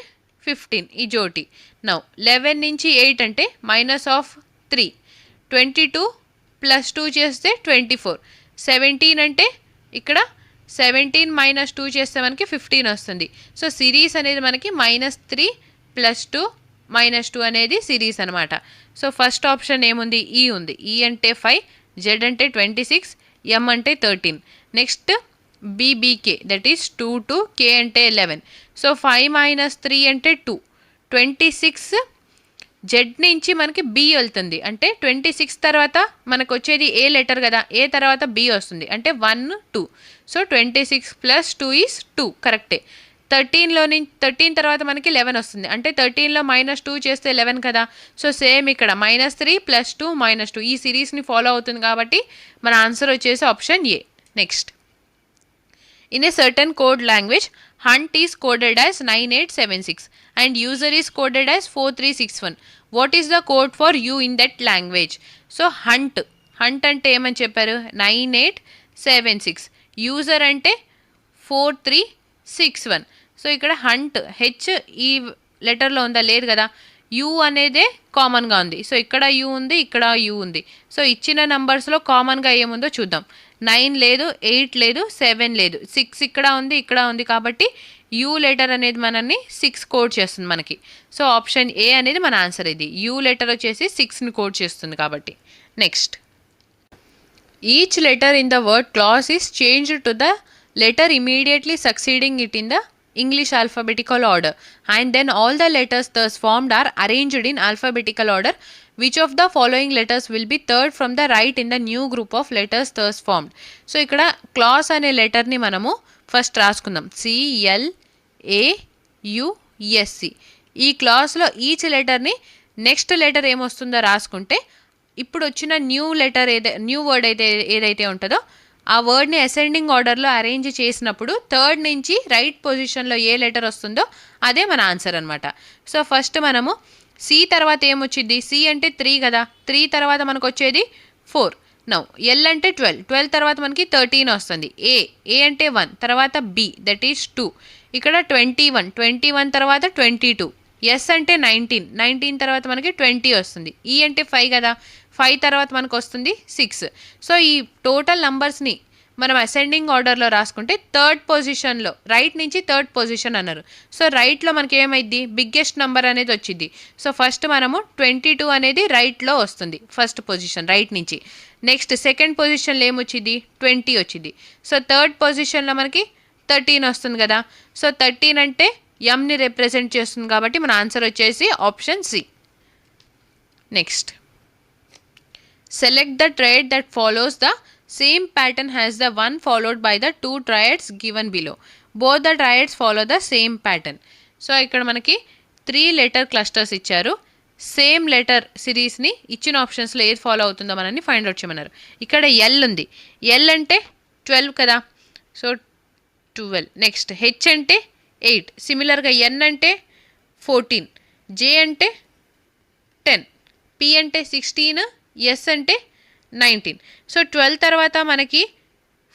15 ఈ జోటి. నౌ 11 నుంచి 8 అంటే -3. 22 + 2 చేస్తే 24. 17 అంటే ఇక్కడ 17 - 2 చేస్తే మనకి 15 వస్తుంది. సో సిరీస్ అనేది మనకి -3 + 2 -2 అనేది సిరీస్ అనమాట. సో ఫస్ట్ ఆప్షన్ ఏముంది ఈ ఉంది. ఈ అంటే 5, Z అంటే 26, M అంటే 13. Next BBK that is 2 2, K అంటే 11. సో 5 - 3 అంటే 2. 26 జెడ్ నుంచి మనకి బి వెళ్తుంది, అంటే 26 తర్వాత మనకు వచ్చేది ఏ లెటర్ కదా, ఏ తర్వాత బి వస్తుంది, అంటే 1 2. సో 26 + 2 = 2, కరెక్టే. 13 తర్వాత మనకి 11 వస్తుంది, అంటే 13లో -2 చేస్తే 11 కదా. సో సేమ్ ఇక్కడ -3 + 2 -2 ఈ సిరీస్ని ఫాలో అవుతుంది కాబట్టి మన ఆన్సర్ వచ్చేసి option A. Next, in a certain code language, Hunt is coded as 9876 and user is coded as 4361. What is the code for you in that language? So Hunt అంటే ఏమని చెప్పారు, 9876, user అంటే 4361. So ఇక్కడ hunt H ఈ లెటర్లో ఉందా, లేదు కదా. యూ అనేదే కామన్గా ఉంది, సో ఇక్కడ యూ ఉంది, ఇక్కడ యూ ఉంది. సో ఇచ్చిన నంబర్స్లో కామన్గా ఏముందో చూద్దాం. 9 లేదు, 8 లేదు, 7 లేదు, 6 ఇక్కడ ఉంది, ఇక్కడ ఉంది, కాబట్టి యూ లెటర్ అనేది మనల్ని 6 కోడ్ చేస్తుంది మనకి. సో ఆప్షన్ ఏ అనేది మన ఆన్సర్. ఇది యూ లెటర్ వచ్చేసి 6ని కోడ్ చేస్తుంది కాబట్టి. Next, each letter in the word class is changed to the letter immediately succeeding it in the English alphabetical order, and then all the letters thus formed are arranged in alphabetical order. Which of the following letters will be third from the right in the new group of letters thus formed? So ఇక్కడ class అనే లెటర్ని మనము first రాసుకుందాం, CLAUSC. ఈ క్లాస్లో each లెటర్ని next letter ఏమొస్తుందో రాసుకుంటే ఇప్పుడు వచ్చిన న్యూ వర్డ్ ఏదైతే ఉంటుందో ఆ వర్డ్ని అసెండింగ్ ఆర్డర్లో అరేంజ్ చేసినప్పుడు థర్డ్ నుంచి రైట్ పొజిషన్లో ఏ లెటర్ వస్తుందో అదే మన ఆన్సర్ అనమాట. సో ఫస్ట్ మనము సి తర్వాత ఏమొచ్చింది, సి అంటే 3 కదా, 3 తర్వాత మనకు వచ్చేది 4. నౌ ఎల్ అంటే 12 తర్వాత మనకి 13 వస్తుంది. ఏ అంటే 1 తర్వాత బి దట్ ఈస్ 2, ఇక్కడ 21 తర్వాత 22. ఎస్ అంటే 19 తర్వాత మనకి 20 వస్తుంది. ఈ అంటే 5 కదా, 5 తర్వాత మనకు వస్తుంది 6. సో ఈ టోటల్ నంబర్స్ని మనం అసెండింగ్ ఆర్డర్లో రాసుకుంటే థర్డ్ పొజిషన్లో, రైట్ నుంచి థర్డ్ పొజిషన్ అన్నారు. సో రైట్లో మనకి ఏమైంది, బిగ్గెస్ట్ నెంబర్ అనేది వచ్చింది. సో ఫస్ట్ మనము 22 అనేది రైట్లో వస్తుంది, ఫస్ట్ పొజిషన్ రైట్ నుంచి. నెక్స్ట్ సెకండ్ పొజిషన్లో ఏమొచ్చింది, 20 వచ్చింది. సో థర్డ్ పొజిషన్లో మనకి 13 వస్తుంది కదా. సో 13 అంటే ఎమ్ని రిప్రజెంట్ చేస్తుంది కాబట్టి మన ఆన్సర్ వచ్చేసి option C. Next, select the triad that follows the same pattern as the one followed by the 2 triads given below. Both the triads follow the same pattern. So ఇక్కడ మనకి 3 letter clusters ఇచ్చారు. Same letter సిరీస్ని ఇచ్చిన ఆప్షన్స్లో ఏది follow అవుతుందో మనల్ని find out చేయమన్నారు. ఇక్కడ ఎల్ ఉంది, ఎల్ అంటే 12 కదా, సో 12. నెక్స్ట్ హెచ్ అంటే 8, సిమిలర్గా ఎన్ అంటే 14, జే అంటే 10, పి అంటే 16, ఎస్ అంటే 19. సో 12 తర్వాత మనకి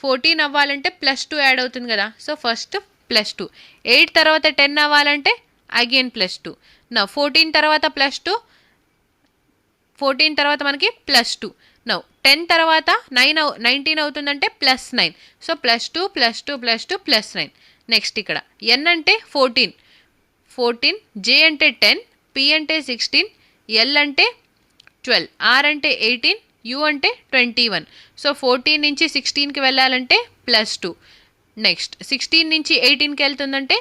14 అవ్వాలంటే +2 యాడ్ అవుతుంది కదా. So first +2. 8 తర్వాత 10 అవ్వాలంటే అగైన్ +2. నా 14 తర్వాత +2, 14 తర్వాత మనకి +2. నౌ 10 తర్వాత 19 అవుతుందంటే +9. సో +2 +2 +2 +9. నెక్స్ట్ ఇక్కడ ఎన్ అంటే 14, జే అంటే 10, పి అంటే 16, ఎల్ అంటే 12, ఆర్ అంటే 18, యూ అంటే 21. సో 14 నుంచి 16కి వెళ్ళాలంటే +2. నెక్స్ట్ 16 నుంచి 18కి వెళ్తుందంటే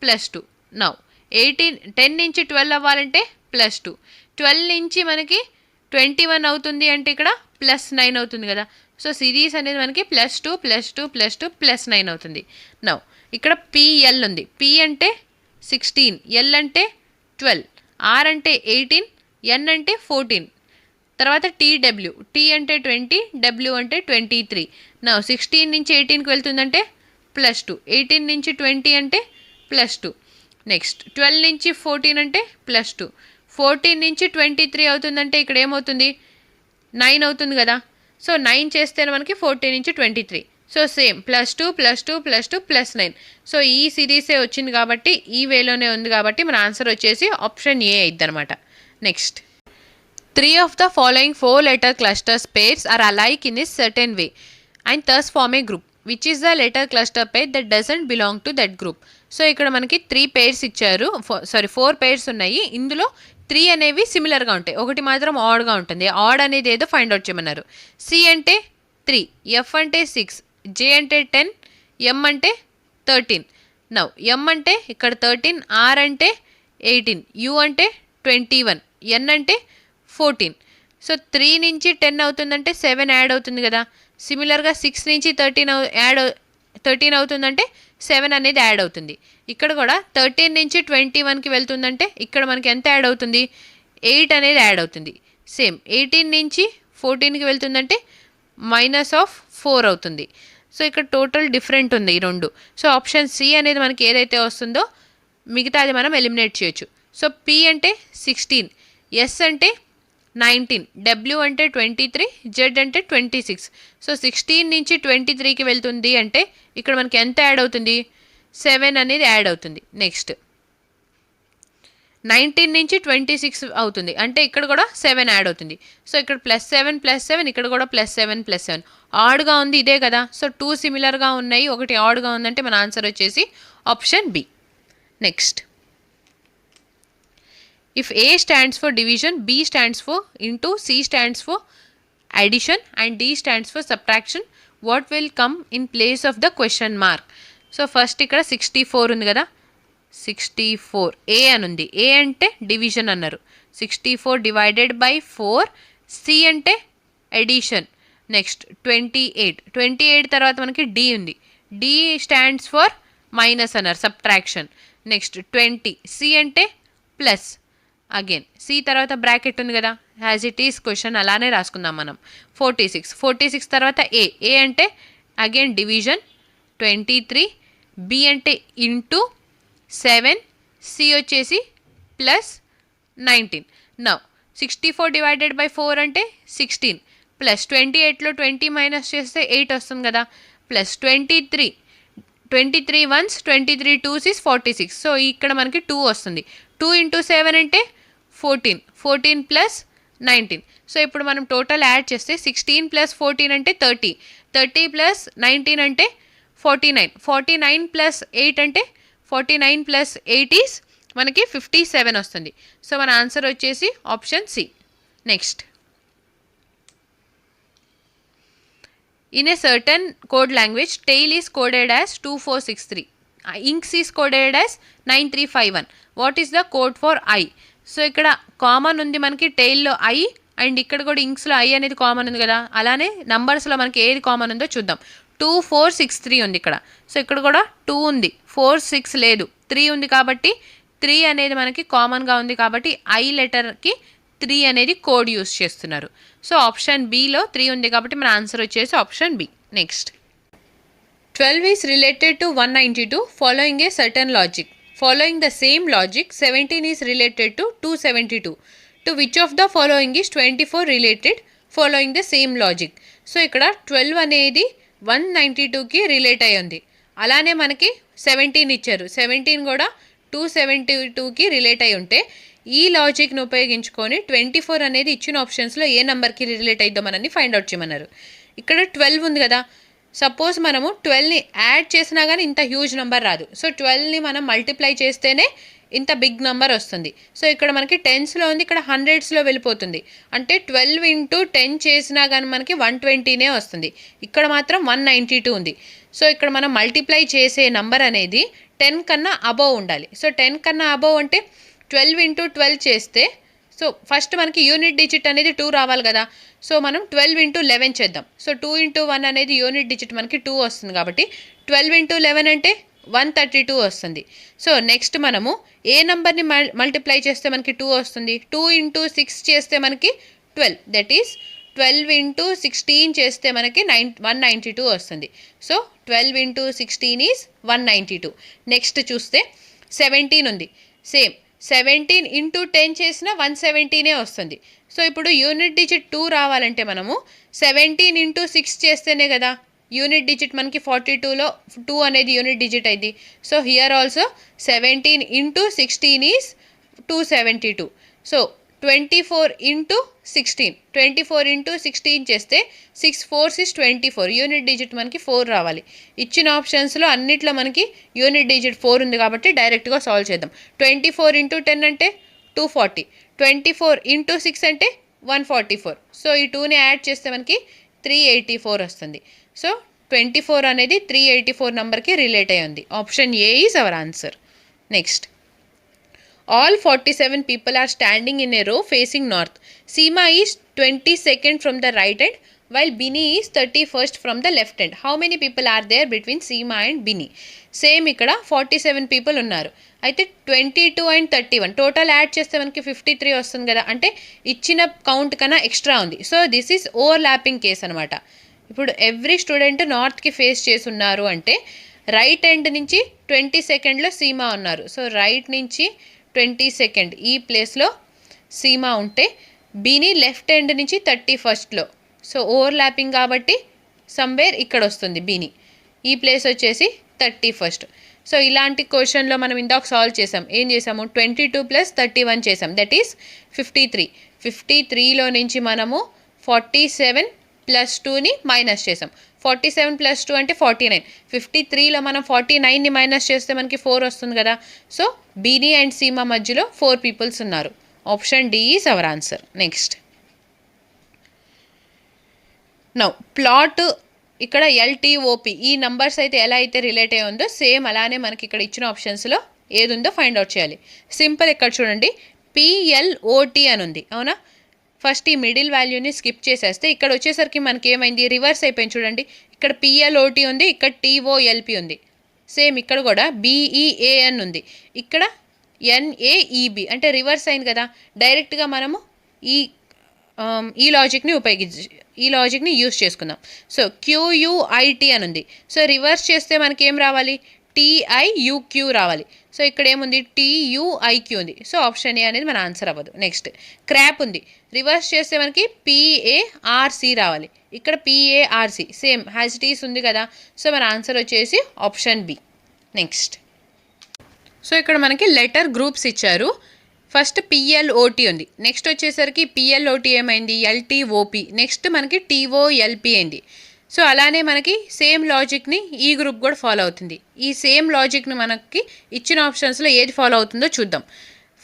+2. నౌ 10 నుంచి 12 అవ్వాలంటే +2. 12 నుంచి మనకి 21 అవుతుంది అంటే ఇక్కడ +9 అవుతుంది కదా. సో సిరీస్ అనేది మనకి +2 +2 +2 +9 అవుతుంది. నౌ ఇక్కడ పిఎల్ ఉంది, పి అంటే 16, ఎల్ అంటే 12, ఆర్ అంటే 18, ఎన్ అంటే 14. తర్వాత టీడబ్ల్యూ, టీ అంటే 20, డబ్ల్యూ అంటే 23. నా 16 నుంచి 18కి వెళ్తుందంటే +2, 18 నుంచి 20 అంటే +2. నెక్స్ట్ 12 నుంచి 14 అంటే +2, 14 నుంచి 23 అవుతుందంటే ఇక్కడ ఏమవుతుంది, 9 అవుతుంది కదా. సో 9 చేస్తేనే మనకి 14 నుంచి 23. So same +2 +2 +2 +9. సో ఈ సిరీసే వచ్చింది కాబట్టి ఈ వేలోనే ఉంది కాబట్టి మన ఆన్సర్ వచ్చేసి ఆప్షన్ ఏ అయిద్ది అనమాట. Next, 3 of the following 4 letter clusters pairs are alike in a certain way and thus form a group. Which is the letter cluster pair that doesn't belong to that group? So ఇక్కడ మనకి 3 pairs ఇచ్చారు, 4 pairs ఉన్నాయి. ఇందులో 3 అనేవి సిమిలర్గా ఉంటాయి, ఒకటి మాత్రం ఆడ్గా ఉంటుంది. ఆడ్ అనేది ఏదో ఫైండ్ అవుట్ చేయమన్నారు. సి అంటే 3, ఎఫ్ అంటే 6, జే అంటే 10, ఎం అంటే 13. నౌ ఎం అంటే ఇక్కడ 13, ఆర్ అంటే 18, యూ అంటే 21, ఎన్ అంటే 14. సో 3 నుంచి 10 అవుతుందంటే 7 యాడ్ అవుతుంది కదా. సిమిలర్గా 6 నుంచి 13 అవుతుందంటే 7 అనేది యాడ్ అవుతుంది. ఇక్కడ కూడా 13 నుంచి 21కి వెళ్తుందంటే ఇక్కడ మనకి ఎంత యాడ్ అవుతుంది, 8 అనేది యాడ్ అవుతుంది. సేమ్ 18 నుంచి 14కి వెళ్తుందంటే -4 అవుతుంది. సో ఇక్కడ టోటల్ డిఫరెంట్ ఉంది ఈ రెండు. సో ఆప్షన్ సి అనేది మనకి ఏదైతే వస్తుందో మిగతాది మనం ఎలిమినేట్ చేయొచ్చు. సో పి అంటే 16, ఎస్ అంటే 19, డబ్ల్యూ అంటే 23, జెడ్ అంటే 26. సో 16 నుంచి 23కి వెళ్తుంది అంటే ఇక్కడ మనకి ఎంత యాడ్ అవుతుంది, 7 అనేది యాడ్ అవుతుంది. నెక్స్ట్ 19 నుంచి 26 అవుతుంది అంటే ఇక్కడ కూడా 7 యాడ్ అవుతుంది. సో ఇక్కడ +7 ఇక్కడ కూడా +7 ఆడ్గా ఉంది ఇదే కదా. సో 2 సిమిలర్గా ఉన్నాయి, ఒకటి ఆడ్గా ఉందంటే మన ఆన్సర్ వచ్చేసి option B. Next, if A stands for division, B stands for into, C stands for addition and D stands for subtraction, what will come in place of the question mark? So first ఇక్కడ 64 ఉంది కదా, 64 A అని ఉంది. A అంటే division అన్నారు. 64 divided by 4. C అంటే edition. Next 28 తర్వాత మనకి D ఉంది. D స్టాండ్స్ ఫర్ మైనస్ అన్నారు, సబ్ట్రాక్షన్. నెక్స్ట్ 20, C అంటే ప్లస్. అగైన్ సి తర్వాత బ్రాకెట్ ఉంది కదా, యాజ్ ఇట్ ఈస్ క్వశ్చన్ అలానే రాసుకుందాం మనం. 46 తర్వాత ఏ అంటే అగైన్ డివిజన్. 23, బి అంటే ఇంటూ 7, సి వచ్చేసి +19. నౌ 64 డివైడెడ్ బై 4 అంటే 16 ప్లస్ 28లో 20 మైనస్ చేస్తే 8 వస్తుంది కదా, plus 23 once 23 2s is 46. So ఇక్కడ మనకి 2 వస్తుంది. 2 × 7 అంటే 14 ప్లస్ 19. సో ఇప్పుడు మనం టోటల్ యాడ్ చేస్తే 16 + 14 అంటే 30 ప్లస్ 19 అంటే 49 ప్లస్ 8 అంటే 49 ప్లస్ 8 ఈస్ మనకి 57 వస్తుంది. సో మన ఆన్సర్ వచ్చేసి option C. Next, in a certain code language, tail is coded as 2463, inks is coded as 9351. what is the code for I? So ఇక్కడ common ఉంది మనకి టెయిల్లో ఐ, అండ్ ఇక్కడ కూడా ఇంక్స్లో ఐ అనేది కామన్ ఉంది కదా. అలానే నంబర్స్లో మనకి ఏది కామన్ ఉందో చూద్దాం. 2463 ఉంది ఇక్కడ. సో ఇక్కడ కూడా 2 ఉంది, 4 6 లేదు, 3 ఉంది కాబట్టి 3 అనేది మనకి కామన్గా ఉంది కాబట్టి ఐ లెటర్కి 3 అనేది కోడ్ యూస్ చేస్తున్నారు. సో ఆప్షన్ బిలో 3 ఉంది కాబట్టి మన ఆన్సర్ వచ్చేసి option B. Next, 12 is related to 192 following a certain logic. Following the same logic, 17 is related to 272. To which of the following is 24 related following the same logic? So ఇక్కడ 12 అనేది 192కి relate అయ్యి ఉంది. అలానే మనకి 17 ఇచ్చారు, 17 కూడా 272కి relate అయి ఉంటే ఈ లాజిక్ను ఉపయోగించుకొని 24 అనేది ఇచ్చిన ఆప్షన్స్లో ఏ నెంబర్కి రిలేట్ అయిద్దో మనల్ని ఫైండ్ అవుట్ చేయమన్నారు. ఇక్కడ 12 ఉంది కదా, సపోజ్ మనము 12ని యాడ్ చేసినా కానీ ఇంత హ్యూజ్ నెంబర్ రాదు. సో 12ని మనం మల్టిప్లై చేస్తేనే ఇంత బిగ్ నెంబర్ వస్తుంది. సో ఇక్కడ మనకి టెన్స్లో ఉంది, ఇక్కడ హండ్రెడ్స్లో వెళ్ళిపోతుంది. అంటే 12 × 10 చేసినా కానీ మనకి 120నే వస్తుంది. ఇక్కడ మాత్రం 192 ఉంది. సో ఇక్కడ మనం మల్టిప్లై చేసే నెంబర్ అనేది 10 కన్నా అబోవ్ ఉండాలి. సో 10 కన్నా అబోవ్ అంటే 12 × 12 చేస్తే, సో ఫస్ట్ మనకి యూనిట్ డిజిట్ అనేది 2 రావాలి కదా. సో మనం 12 × 11 చేద్దాం. సో 2 × 1 అనేది యూనిట్ డిజిట్ మనకి 2 వస్తుంది కాబట్టి 12 × 11 అంటే 132 వస్తుంది. సో నెక్స్ట్ మనము ఏ నెంబర్ని మల్టిప్లై చేస్తే మనకి 2 వస్తుంది, 2 × 6 చేస్తే మనకి 12, దట్ ఈస్ 12 × 16 చేస్తే మనకి 192 వస్తుంది. So 12 × 16 is 192. నెక్స్ట్ చూస్తే 17 ఉంది, సేమ్ 17 × 10 చేసిన 117నే వస్తుంది. సో ఇప్పుడు యూనిట్ డిజిట్ 2 రావాలంటే మనము 17 × 6 చేస్తేనే కదా యూనిట్ డిజిట్ మనకి 42లో 2 అనేది యూనిట్ డిజిట్ అయింది. So here also 17 × 16 is 272. So 24 × 16, 24 × 16 చేస్తే 6 4s is 24, యూనిట్ డిజిట్ మనకి 4 రావాలి. ఇచ్చిన ఆప్షన్స్లో అన్నిట్లో మనకి యూనిట్ డిజిట్ 4 ఉంది కాబట్టి డైరెక్ట్గా సాల్వ్ చేద్దాం. 24 × 10 అంటే 240, 24 × 6 అంటే 144. సో ఈ 2ని యాడ్ చేస్తే మనకి 384 వస్తుంది. సో 24 అనేది 384 నెంబర్కి రిలేట్ అయ్యి ఉంది. Option A is our answer. Next, All 47 people are standing in a row facing north. Seema is 22nd from the right hand while Bini is 31st from the left hand. How many people are there between Seema and Bini? Same ఇక్కడ 47 people ఉన్నారు. అయితే 22 and 31 total add చేస్తే మనకి 53 వస్తుంది కదా, అంటే ఇచ్చిన count కన్నా ఎక్స్ట్రా ఉంది. So this is over lapping case అనమాట. ఇప్పుడు ఎవ్రీ స్టూడెంట్ నార్త్కి ఫేస్ చేసి ఉన్నారు అంటే రైట్ ఎండ్ నుంచి 22ndలో సీమా ఉన్నారు. సో రైట్ నుంచి 22nd ఈ ప్లేస్లో సీమా ఉంటే బీని లెఫ్ట్ ఎండ్ నుంచి 31stలో. సో ఓవర్ ల్యాపింగ్ కాబట్టి సమ్వేర్ ఇక్కడ వస్తుంది బీని. ఈ ప్లేస్ వచ్చేసి 31st. సో ఇలాంటి క్వశ్చన్లో మనం ఇందాక సాల్వ్ చేసాం. ఏం చేసాము, 22 + 31 చేసాం, దట్ ఈస్ 53. 53లో నుంచి మనము 47 + 2ని మైనస్ చేసాం. 47 + 2 అంటే 49. 53లో మనం 49ని మైనస్ చేస్తే మనకి 4 వస్తుంది కదా. సో బీని అండ్ సీమా మధ్యలో 4 పీపుల్స్ ఉన్నారు. Option D is our answer. Next now plot ఇక్కడ ఎల్టీఓపి ఈ నంబర్స్ అయితే ఎలా అయితే రిలేట్ అయ్యి ఉందో సేమ్ అలానే మనకి ఇక్కడ ఇచ్చిన ఆప్షన్స్లో ఏది ఉందో ఫైండ్ అవుట్ చేయాలి. సింపుల్, ఇక్కడ చూడండి పిఎల్ఓటి అని ఉంది అవునా. ఫస్ట్ ఈ మిడిల్ వాల్యూని స్కిప్ చేసేస్తే ఇక్కడ వచ్చేసరికి మనకి ఏమైంది, రివర్స్ అయిపోయింది. చూడండి ఇక్కడ పిఎల్ఓటి ఉంది, ఇక్కడ టీఓఎల్పి ఉంది. సేమ్ ఇక్కడ కూడా బిఈఏఎన్ ఉంది, ఇక్కడ ఎన్ఏఈబి అంటే రివర్స్ అయింది కదా. డైరెక్ట్గా మనము ఈ లాజిక్ని యూస్ చేసుకుందాం. సో క్యూయుఐటి అని ఉంది. సో రివర్స్ చేస్తే మనకి ఏం రావాలి, టీఐయుక్యూ రావాలి. సో ఇక్కడ ఏముంది, టీయుఐక్యూ ఉంది. సో ఆప్షన్ ఏ అనేది మన ఆన్సర్ అవ్వదు. నెక్స్ట్ క్రాప్ ఉంది, రివర్స్ చేస్తే మనకి పిఏఆర్సి రావాలి. ఇక్కడ పిఏఆర్సి సేమ్ హ్యాజ్ టీస్ ఉంది కదా. సో మన ఆన్సర్ వచ్చేసి ఆప్షన్ బి. నెక్స్ట్ సో ఇక్కడ మనకి లెటర్ గ్రూప్స్ ఇచ్చారు. ఫస్ట్ పిఎల్ఓటి ఉంది, నెక్స్ట్ వచ్చేసరికి పిఎల్ఓటి ఏమైంది, ఎల్టీఓపి, నెక్స్ట్ మనకి టీఓఎల్పి అయింది. సో అలానే మనకి సేమ్ లాజిక్ని ఈ గ్రూప్ కూడా ఫాలో అవుతుంది. ఈ సేమ్ లాజిక్ని మనకి ఇచ్చిన ఆప్షన్స్లో ఏది ఫాలో అవుతుందో చూద్దాం.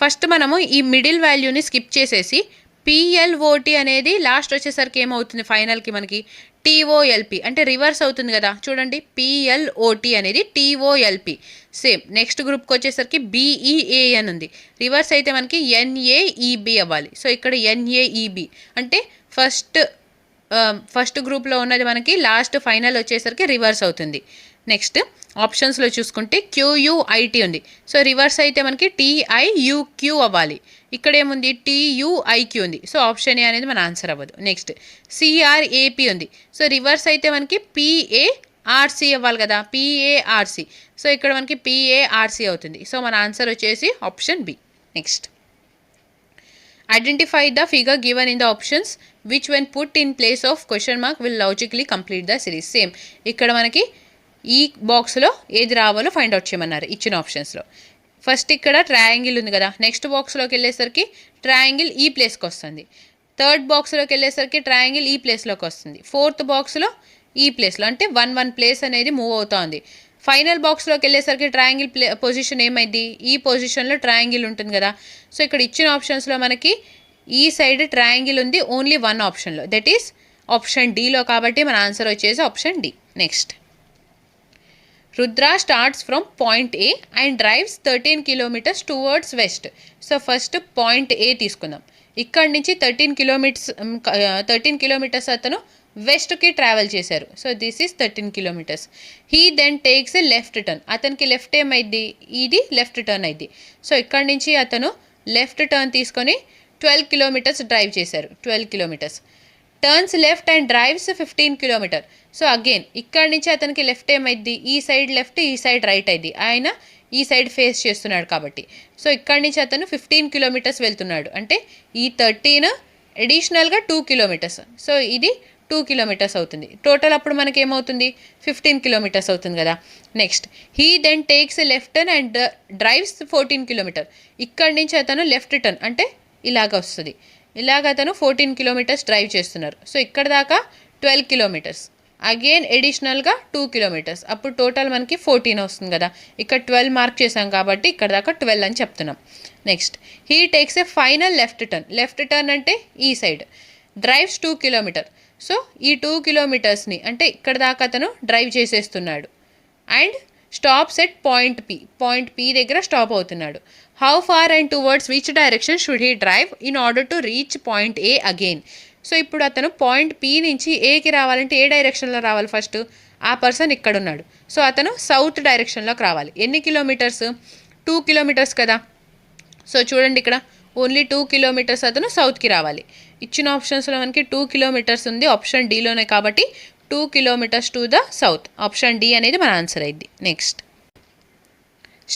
ఫస్ట్ మనము ఈ మిడిల్ వాల్యూని స్కిప్ చేసేసి పిఎల్ఓటి అనేది లాస్ట్ వచ్చేసరికి ఏమవుతుంది, ఫైనల్కి మనకి టీఓఎల్పి అంటే రివర్స్ అవుతుంది కదా. చూడండి పిఎల్ఓటి అనేది టీఓఎల్పి. సేమ్ నెక్స్ట్ గ్రూప్కి వచ్చేసరికి బిఈఏఎన్ ఉంది, రివర్స్ అయితే మనకి ఎన్ఏఈబి అవ్వాలి. సో ఇక్కడ ఎన్ఏఈబి అంటే ఫస్ట్ గ్రూప్లో ఉన్నది మనకి లాస్ట్ ఫైనల్ వచ్చేసరికి రివర్స్ అవుతుంది. నెక్స్ట్ ఆప్షన్స్లో చూసుకుంటే క్యూయుఐటి ఉంది. సో రివర్స్ అయితే మనకి టీఐయుక్యూ అవ్వాలి. ఇక్కడ ఏముంది, టీయుఐక్యూ ఉంది. సో ఆప్షన్ ఏ అనేది మన ఆన్సర్ అవ్వదు. నెక్స్ట్ సిఆర్ఏపి ఉంది. సో రివర్స్ అయితే మనకి పిఏఆర్సి అవ్వాలి కదా, పిఏఆర్సి. సో ఇక్కడ మనకి పిఏఆర్సి అవుతుంది. సో మన ఆన్సర్ వచ్చేసి option B. Next identify the figure given in the options which when put in place of question mark will logically complete the series. Same ఇక్కడ మనకి ఈ బాక్స్లో ఏది రావాలో ఫైండ్ అవుట్ చేయమన్నారు ఇచ్చిన ఆప్షన్స్లో. ఫస్ట్ ఇక్కడ ట్రయాంగిల్ ఉంది కదా, నెక్స్ట్ బాక్స్లోకి వెళ్ళేసరికి ట్రయాంగిల్ ఈ ప్లేస్కి వస్తుంది. థర్డ్ బాక్స్లోకి వెళ్ళేసరికి ట్రయాంగిల్ ఈ ప్లేస్లోకి వస్తుంది. ఫోర్త్ బాక్స్లో ఈ ప్లేస్లో అంటే 1 ప్లేస్ అనేది మూవ్ అవుతా ఉంది. ఫైనల్ బాక్స్లోకి వెళ్ళేసరికి ట్రయాంగిల్ పొజిషన్ ఏమైంది, ఈ పొజిషన్లో ట్రయాంగిల్ ఉంటుంది కదా. సో ఇక్కడ ఇచ్చిన ఆప్షన్స్లో మనకి ఈ సైడ్ ట్రయాంగిల్ ఉంది ఓన్లీ 1 ఆప్షన్లో, దట్ ఈస్ ఆప్షన్ డిలో. కాబట్టి మన ఆన్సర్ వచ్చేసి option D. Next Rudra starts from point A and drives 13 kilometers towards west. So first point A తీసుకుందాం. ఇక్కడ నుంచి 13 kilometers అతను వెస్ట్కి ట్రావెల్ చేశారు. So this is 13 kilometers. He then takes a left turn. అతనికి లెఫ్ట్ ఏమైంది, ఇది లెఫ్ట్ టర్న్ అయింది. సో ఇక్కడ నుంచి అతను లెఫ్ట్ టర్న్ తీసుకొని 12 kilometers డ్రైవ్ చేశారు. 12 kilometers. Turns left and drives 15 kilometers. So again ఇక్కడ నుంచి అతనికి లెఫ్ట్ ఏమైంది, ఈ సైడ్ లెఫ్ట్, ఈ సైడ్ రైట్ అయింది. ఆయన ఈ సైడ్ ఫేస్ చేస్తున్నాడు కాబట్టి. సో ఇక్కడ నుంచి అతను 15 kilometers వెళ్తున్నాడు. అంటే ఈ 13 అడిషనల్గా 2 kilometers. సో ఇది 2 kilometers అవుతుంది. టోటల్ అప్పుడు మనకి ఏమవుతుంది, 15 kilometers అవుతుంది కదా. Next he then takes left turn and drives 14 kilometers. ఇక్కడ నుంచి అతను లెఫ్ట్ టర్న్ అంటే ఇలాగ వస్తుంది. ఇలాగ అతను 14 kilometers డ్రైవ్ చేస్తున్నారు. సో ఇక్కడ దాకా 12 kilometers. అగైన్ అడిషనల్గా 2 kilometers. అప్పుడు టోటల్ మనకి 14 వస్తుంది కదా. ఇక్కడ 12 మార్క్ చేసాం కాబట్టి ఇక్కడ దాకా 12 అని చెప్తున్నాం. Next he takes a final left turn. Left turn అంటే ఈ సైడ్. Drives 2 kilometers. సో ఈ 2 kilometersని అంటే ఇక్కడ దాకా అతను డ్రైవ్ చేసేస్తున్నాడు. And stops at point P దగ్గర స్టాప్ అవుతున్నాడు. How far and towards which direction should he drive in order to reach point A again. So ఇప్పుడు అతను పాయింట్ పి నుంచి ఏకి రావాలంటే ఏ డైరెక్షన్లో రావాలి? ఫస్ట్ ఆ పర్సన్ ఇక్కడ ఉన్నాడు, సో అతను సౌత్ డైరెక్షన్లోకి రావాలి. ఎన్ని కిలోమీటర్స్? 2 కిలోమీటర్స్ కదా. సో చూడండి, ఇక్కడ ఓన్లీ 2 కిలోమీటర్స్ అతను సౌత్కి రావాలి. ఇచ్చిన ఆప్షన్స్లో మనకి 2 కిలోమీటర్స్ ఉంది ఆప్షన్ డీలోనే, కాబట్టి 2 kilometres to the south. Option D అనేది మన ఆన్సర్ అయింది. Next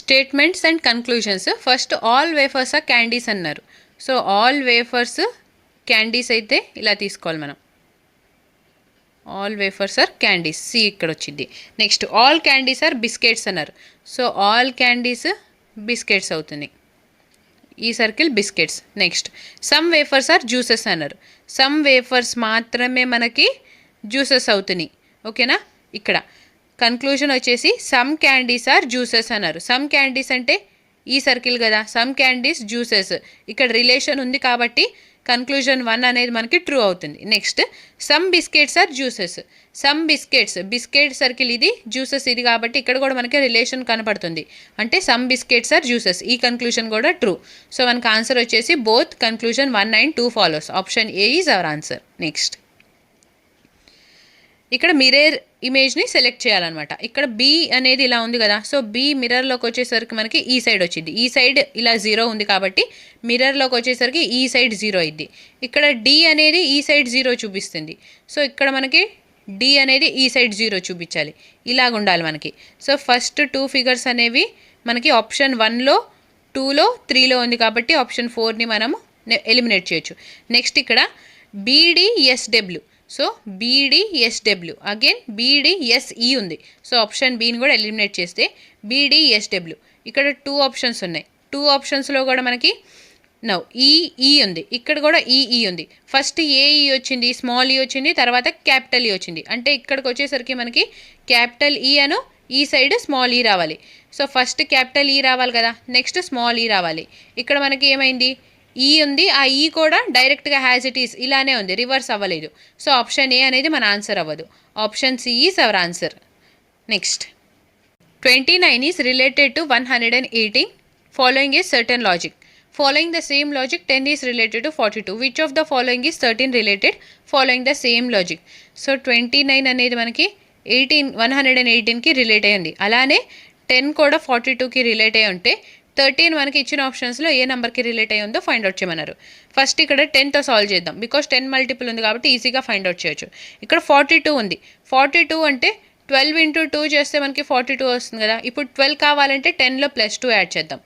statements and conclusions. First all wafers are candies అన్నారు. సో ఆల్ వేఫర్స్ క్యాండీస్ అయితే ఇలా తీసుకోవాలి మనం. All wafers are candies, C ఇక్కడ వచ్చింది. Next all candies are biscuits అన్నారు. సో ఆల్ క్యాండీస్ బిస్కెట్స్ అవుతుంది, ఈ circle biscuits. Next some wafers are juices అన్నారు. సమ్ వేఫర్స్ మాత్రమే మనకి జ్యూసెస్ అవుతున్నాయి, ఓకేనా. ఇక్కడ కన్క్లూజన్ వచ్చేసి సమ్ క్యాండీస్ ఆర్ జ్యూసెస్ అన్నారు. సమ్ క్యాండీస్ అంటే ఈ సర్కిల్ కదా, సమ్ క్యాండీస్ జ్యూసెస్, ఇక్కడ రిలేషన్ ఉంది కాబట్టి కన్క్లూజన్ 1 అనేది మనకి ట్రూ అవుతుంది. Next some biscuits are juices. Some biscuit circle ఇది, జ్యూసెస్ ఇది, కాబట్టి ఇక్కడ కూడా మనకి రిలేషన్ కనపడుతుంది, అంటే సమ్ బిస్కెట్స్ ఆర్ జ్యూసెస్. ఈ కన్క్లూజన్ కూడా ట్రూ. సో మనకు ఆన్సర్ వచ్చేసి both conclusion 1 and 2 follows. Option A is our answer. Next ఇక్కడ మిర్రర్ ఇమేజ్ని సెలెక్ట్ చేయాలన్నమాట. ఇక్కడ బి అనేది ఇలా ఉంది కదా, సో బి మిర్రర్లోకి వచ్చేసరికి మనకి ఈ సైడ్ వచ్చింది. ఈ సైడ్ ఇలా 0 ఉంది కాబట్టి మిర్రర్లోకి వచ్చేసరికి ఈ సైడ్ 0 అయింది. ఇక్కడ డి అనేది ఈ సైడ్ 0 చూపిస్తుంది, సో ఇక్కడ మనకి డి అనేది ఈ సైడ్ 0 చూపించాలి. ఇలాగ ఉండాలి మనకి. సో ఫస్ట్ 2 ఫిగర్స్ అనేవి మనకి ఆప్షన్ 1లో 2లో 3లో ఉంది కాబట్టి ఆప్షన్ 4ని మనము ఎలిమినేట్ చేయొచ్చు. నెక్స్ట్ ఇక్కడ బీడిఎస్డబ్ల్యూ. సో బీడిఎస్డబ్ల్యూ, అగైన్ బీడిఎస్ఈ ఉంది. సో ఆప్షన్ బిని కూడా ఎలిమినేట్ చేస్తే బీడిఎస్డబ్ల్యూ. ఇక్కడ 2 ఆప్షన్స్ ఉన్నాయి. 2 ఆప్షన్స్లో కూడా మనకి ఈఈ ఉంది, ఇక్కడ కూడా ఈఈ ఉంది. ఫస్ట్ ఏఈ వచ్చింది, స్మాల్ ఈ వచ్చింది, తర్వాత క్యాపిటల్ ఈ వచ్చింది. అంటే ఇక్కడికి వచ్చేసరికి మనకి క్యాపిటల్ ఈ అను ఈ సైడ్ స్మాల్ ఈ రావాలి. సో ఫస్ట్ క్యాపిటల్ ఈ రావాలి కదా, నెక్స్ట్ స్మాల్ ఈ రావాలి. ఇక్కడ మనకి ఏమైంది, ఈ ఉంది, ఆ ఈ కూడా డైరెక్ట్గా హ్యాజ్ ఇట్ ఈస్ ఇలానే ఉంది, రివర్స్ అవ్వలేదు. సో ఆప్షన్ ఏ అనేది మన ఆన్సర్ అవ్వదు. Option C is our answer. Next 29 is related to 118 following a certain logic. Following the same logic, 10 is related to 42. Which of the following is 13 related following the same logic? So 29 అనేది మనకి 118కి relate అయ్యింది. అలానే 10 కూడా 42కి relate అయ్యి ఉంటే 13 మనకి ఇచ్చిన ఆప్షన్స్లో ఏ నెంబర్కి రిలేట్ అయ్యి ఉందో ఫైండ్ అవుట్ చేయమన్నారు. ఫస్ట్ ఇక్కడ 10తో సాల్వ్ చేద్దాం, బికాస్ 10 మల్టిపుల్ ఉంది కాబట్టి ఈజీగా ఫైండ్ అవుట్ చేయొచ్చు. ఇక్కడ 42 ఉంది. 42 అంటే 12 into 2 చేస్తే మనకి 42 వస్తుంది కదా. ఇప్పుడు 12 కావాలంటే 10లో +2 యాడ్ చేద్దాం.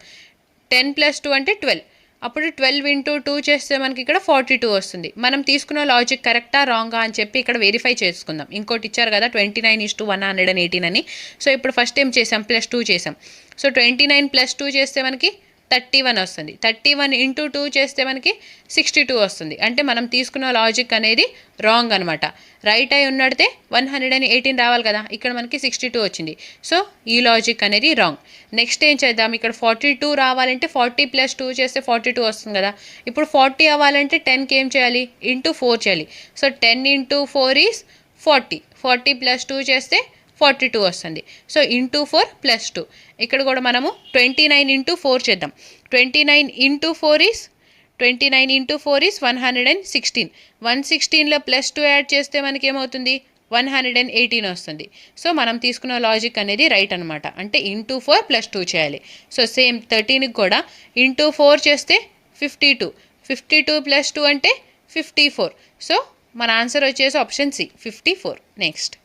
10 + 2 అంటే 12. అప్పుడు 12 into 2 చేస్తే మనకి ఇక్కడ 42 వస్తుంది. మనం తీసుకున్న లాజిక్ కరెక్టా రాంగా అని చెప్పి ఇక్కడ వెరిఫై చేసుకుందాం. ఇంకోటి ఇచ్చారు కదా 29:118 అని. సో ఇప్పుడు ఫస్ట్ ఏం చేసాం, +2 చేసాం. సో 29 + 2 చేస్తే మనకి 31 వస్తుంది. 31 into 2 చేస్తే మనకి 62 వస్తుంది. అంటే మనం తీసుకున్న లాజిక్ అనేది రాంగ్ అనమాట. రైట్ అయి ఉన్నడితే 118 రావాలి కదా, ఇక్కడ మనకి 62 వచ్చింది. సో ఈ లాజిక్ అనేది రాంగ్. నెక్స్ట్ ఏం చేద్దాం, ఇక్కడ 42 రావాలంటే 40 + 2 చేస్తే 42 వస్తుంది కదా. ఇప్పుడు 40 అవ్వాలంటే 10కి ఏం చేయాలి, ఇంటూ 4 చేయాలి. So 10 into 4 is 40. 40 + 2 చేస్తే 42 వస్తుంది. So into 4 + 2. ఇక్కడ కూడా మనము 29 into 4 చేద్దాం. 29 into 4 ఈజ్ 116. 116లో +2 యాడ్ చేస్తే మనకి ఏమవుతుంది, 118 వస్తుంది. సో మనం తీసుకున్న లాజిక్ అనేది రైట్ అనమాట. అంటే ఇంటూ 4 + 2 చేయాలి. సో సేమ్ 13కి కూడా ఇంటూ 4 చేస్తే 52. 52 + 2 అంటే 54. సో మన ఆన్సర్ వచ్చేసి option C, 54. Next,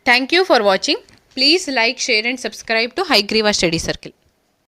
thank you for watching. Please like, share and subscribe to Hayagriva study circle.